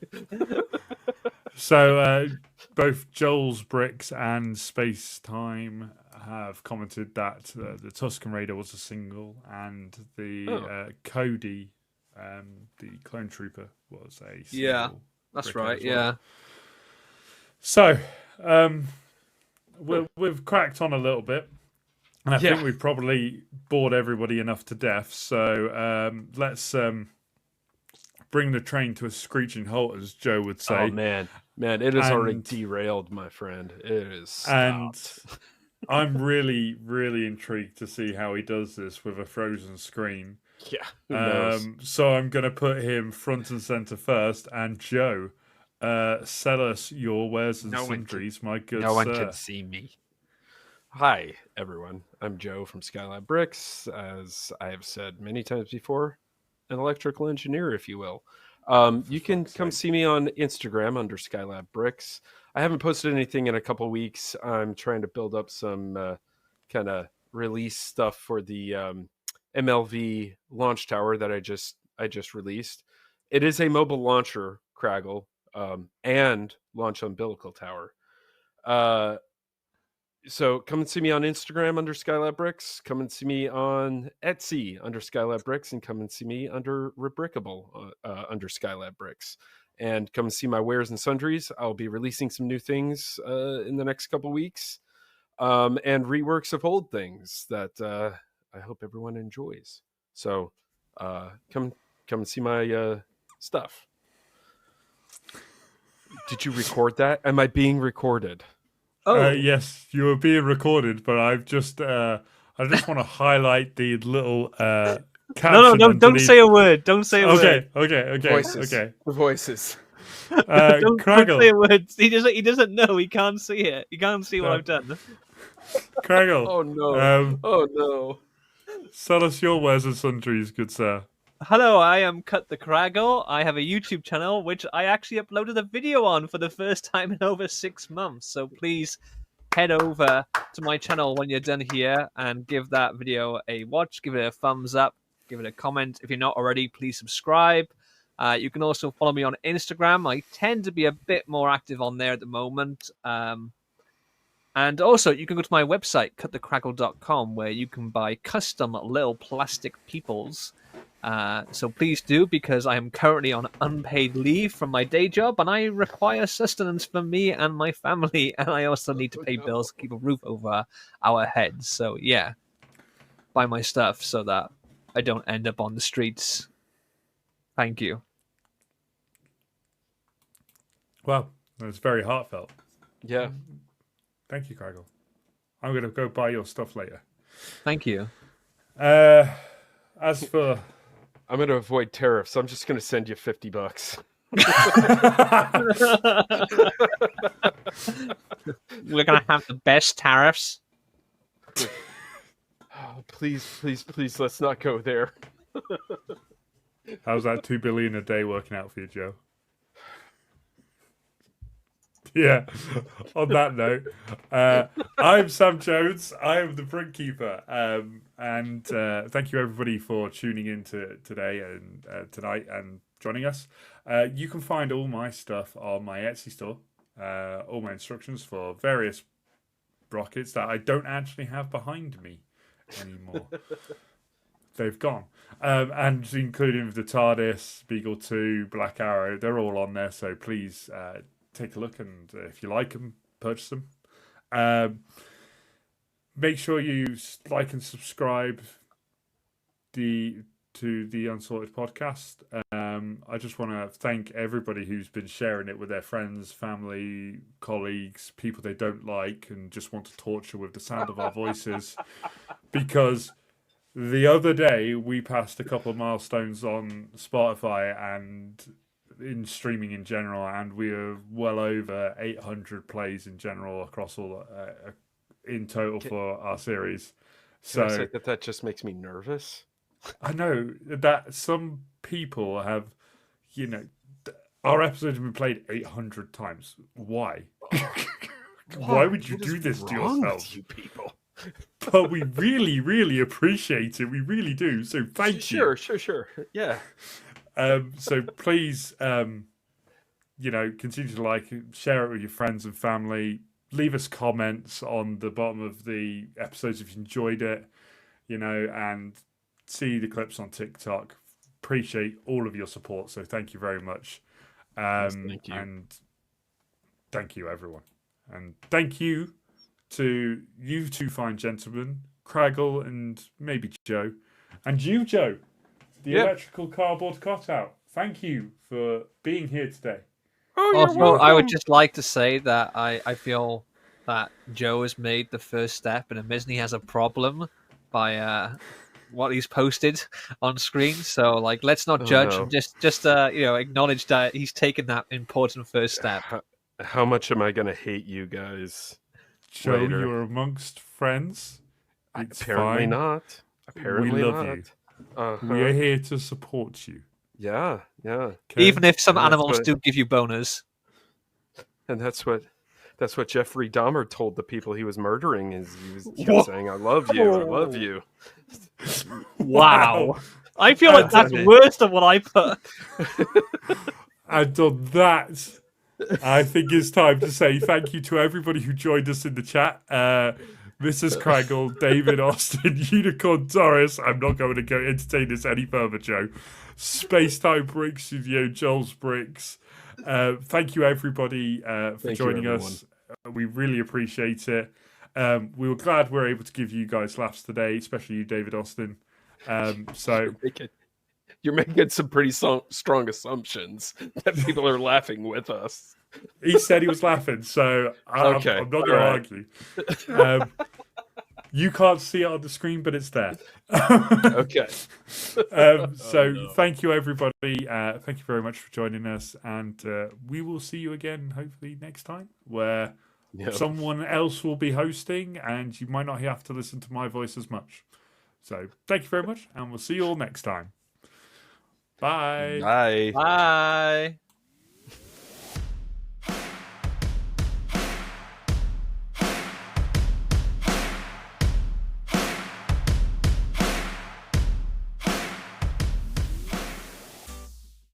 So both Joel's Bricks and Space Time have commented that the Tusken Raider was a single, and the Cody, the Clone Trooper, was a single. Yeah, that's brick right. as well. Yeah. So we've cracked on a little bit, and I think we've probably bored everybody enough to death. So let's bring the train to a screeching halt, as Joe would say. Oh man, it is already derailed, my friend. It is stopped. And I'm really, really intrigued to see how he does this with a frozen screen. Yeah, who knows? So I'm going to put him front and center first. And Joe, sell us your wares and sundries, my good sir. No one can see me. Hi, everyone. I'm Joe from Skylab Bricks. As I have said many times before, an electrical engineer, if you will. You can come see me on Instagram under Skylab Bricks. I haven't posted anything in a couple weeks. I'm trying to build up some kind of release stuff for the MLV launch tower that I just released. It is a mobile launcher, Kragle, and launch umbilical tower. So come and see me on Instagram under Skylab Bricks. Come and see me on Etsy under Skylab Bricks, and come and see me under Rebrickable under Skylab Bricks. And come and see my wares and sundries. I'll be releasing some new things in the next couple weeks, and reworks of old things that I hope everyone enjoys. So come and see my stuff. Did you record that? Am I being recorded? Oh, yes, you are being recorded, but I just want to highlight the little caption. No, don't say a word. Don't say a word. Okay. Voices. Okay. The voices. Don't say a word. He doesn't know. He can't see it. He can't see what I've done. Kragle. Oh no. Oh no. Sell us your wares and sundries, good sir. Hello, I am Cut the Kragle. I have a YouTube channel which I actually uploaded a video on for the first time in over 6 months. So please head over to my channel when you're done here and give that video a watch. Give it a thumbs up. Give it a comment. If you're not already, please subscribe. You can also follow me on Instagram. I tend to be a bit more active on there at the moment. And also, you can go to my website, cutthekragle.com, where you can buy custom little plastic peoples. So please do, because I am currently on unpaid leave from my day job, and I require sustenance for me and my family, and I also need to pay bills to keep a roof over our heads. So yeah, buy my stuff so that I don't end up on the streets. Thank you. Well, it's very heartfelt. Yeah. Thank you, Kragle. I'm going to go buy your stuff later. Thank you. As for... I'm going to avoid tariffs. I'm just going to send you $50. We're going to have the best tariffs. Oh, please, let's not go there. How's that $2 billion a day working out for you, Joe? Yeah. On that note, I'm Sam Jones. I am the Brick Keeper, and thank you everybody for tuning in today and tonight and joining us. You can find all my stuff on my Etsy store. All my instructions for various rockets that I don't actually have behind me anymore. They've gone. And including the TARDIS, Beagle 2, Black Arrow, they're all on there. So please take a look, and if you like them, purchase them. Make sure you like and subscribe to the Unsorted podcast. I just want to thank everybody who's been sharing it with their friends, family, colleagues, people they don't like and just want to torture with the sound of our voices. Because the other day we passed a couple of milestones on Spotify and in streaming in general, and we are well over 800 plays in general across all in total for our series. Can I say that just makes me nervous? I know that some people have, our episodes have been played 800 times. Why? Why would you What do is this to wrong yourself? with you people? But we really, really appreciate it. We really do. So thank you. Sure. Yeah. So please, continue to like it, share it with your friends and family. Leave us comments on the bottom of the episodes if you enjoyed it, and see the clips on TikTok. Appreciate all of your support. So thank you very much. Thank you. And thank you, everyone. And thank you to you two fine gentlemen, Kragle and maybe Joe. And you, Joe, the electrical cardboard cutout. Thank you for being here today. Oh, you're Also, welcome. I would just like to say that I feel that Joe has made the first step and Disney has a problem by what he's posted on screen. So, let's not judge and just acknowledge that he's taken that important first step. How much am I going to hate you guys? Joe, later? you're amongst friends. It's Apparently fine. not. Apparently we love not. you. Uh-huh. We are here to support you. Yeah. Okay? Even if some And that's animals what- do give you boners. And that's what Jeffrey Dahmer told the people he was murdering. He kept saying, "I love you, I love you." Wow. I feel like that's Anthony. worse than what I put. And on that, I think it's time to say thank you to everybody who joined us in the chat. Mrs. Kragle, David Austin, Unicorn Doris. I'm not going to go entertain this any further, Joe. Spacetime Brick Studio, Joel's Bricks. Thank you, everybody, for Thank you, joining everyone. us. We really appreciate it. We were glad we were able to give you guys laughs today, especially you, David Austin. So You're making some pretty strong assumptions that people are laughing with us. he said he was laughing, so I'm not going to argue. You can't see it on the screen, but it's there. Okay. Thank you, everybody. Thank you very much for joining us, and we will see you again, hopefully next time, where someone else will be hosting, and you might not have to listen to my voice as much. So thank you very much, and we'll see you all next time. Bye. Bye. Bye.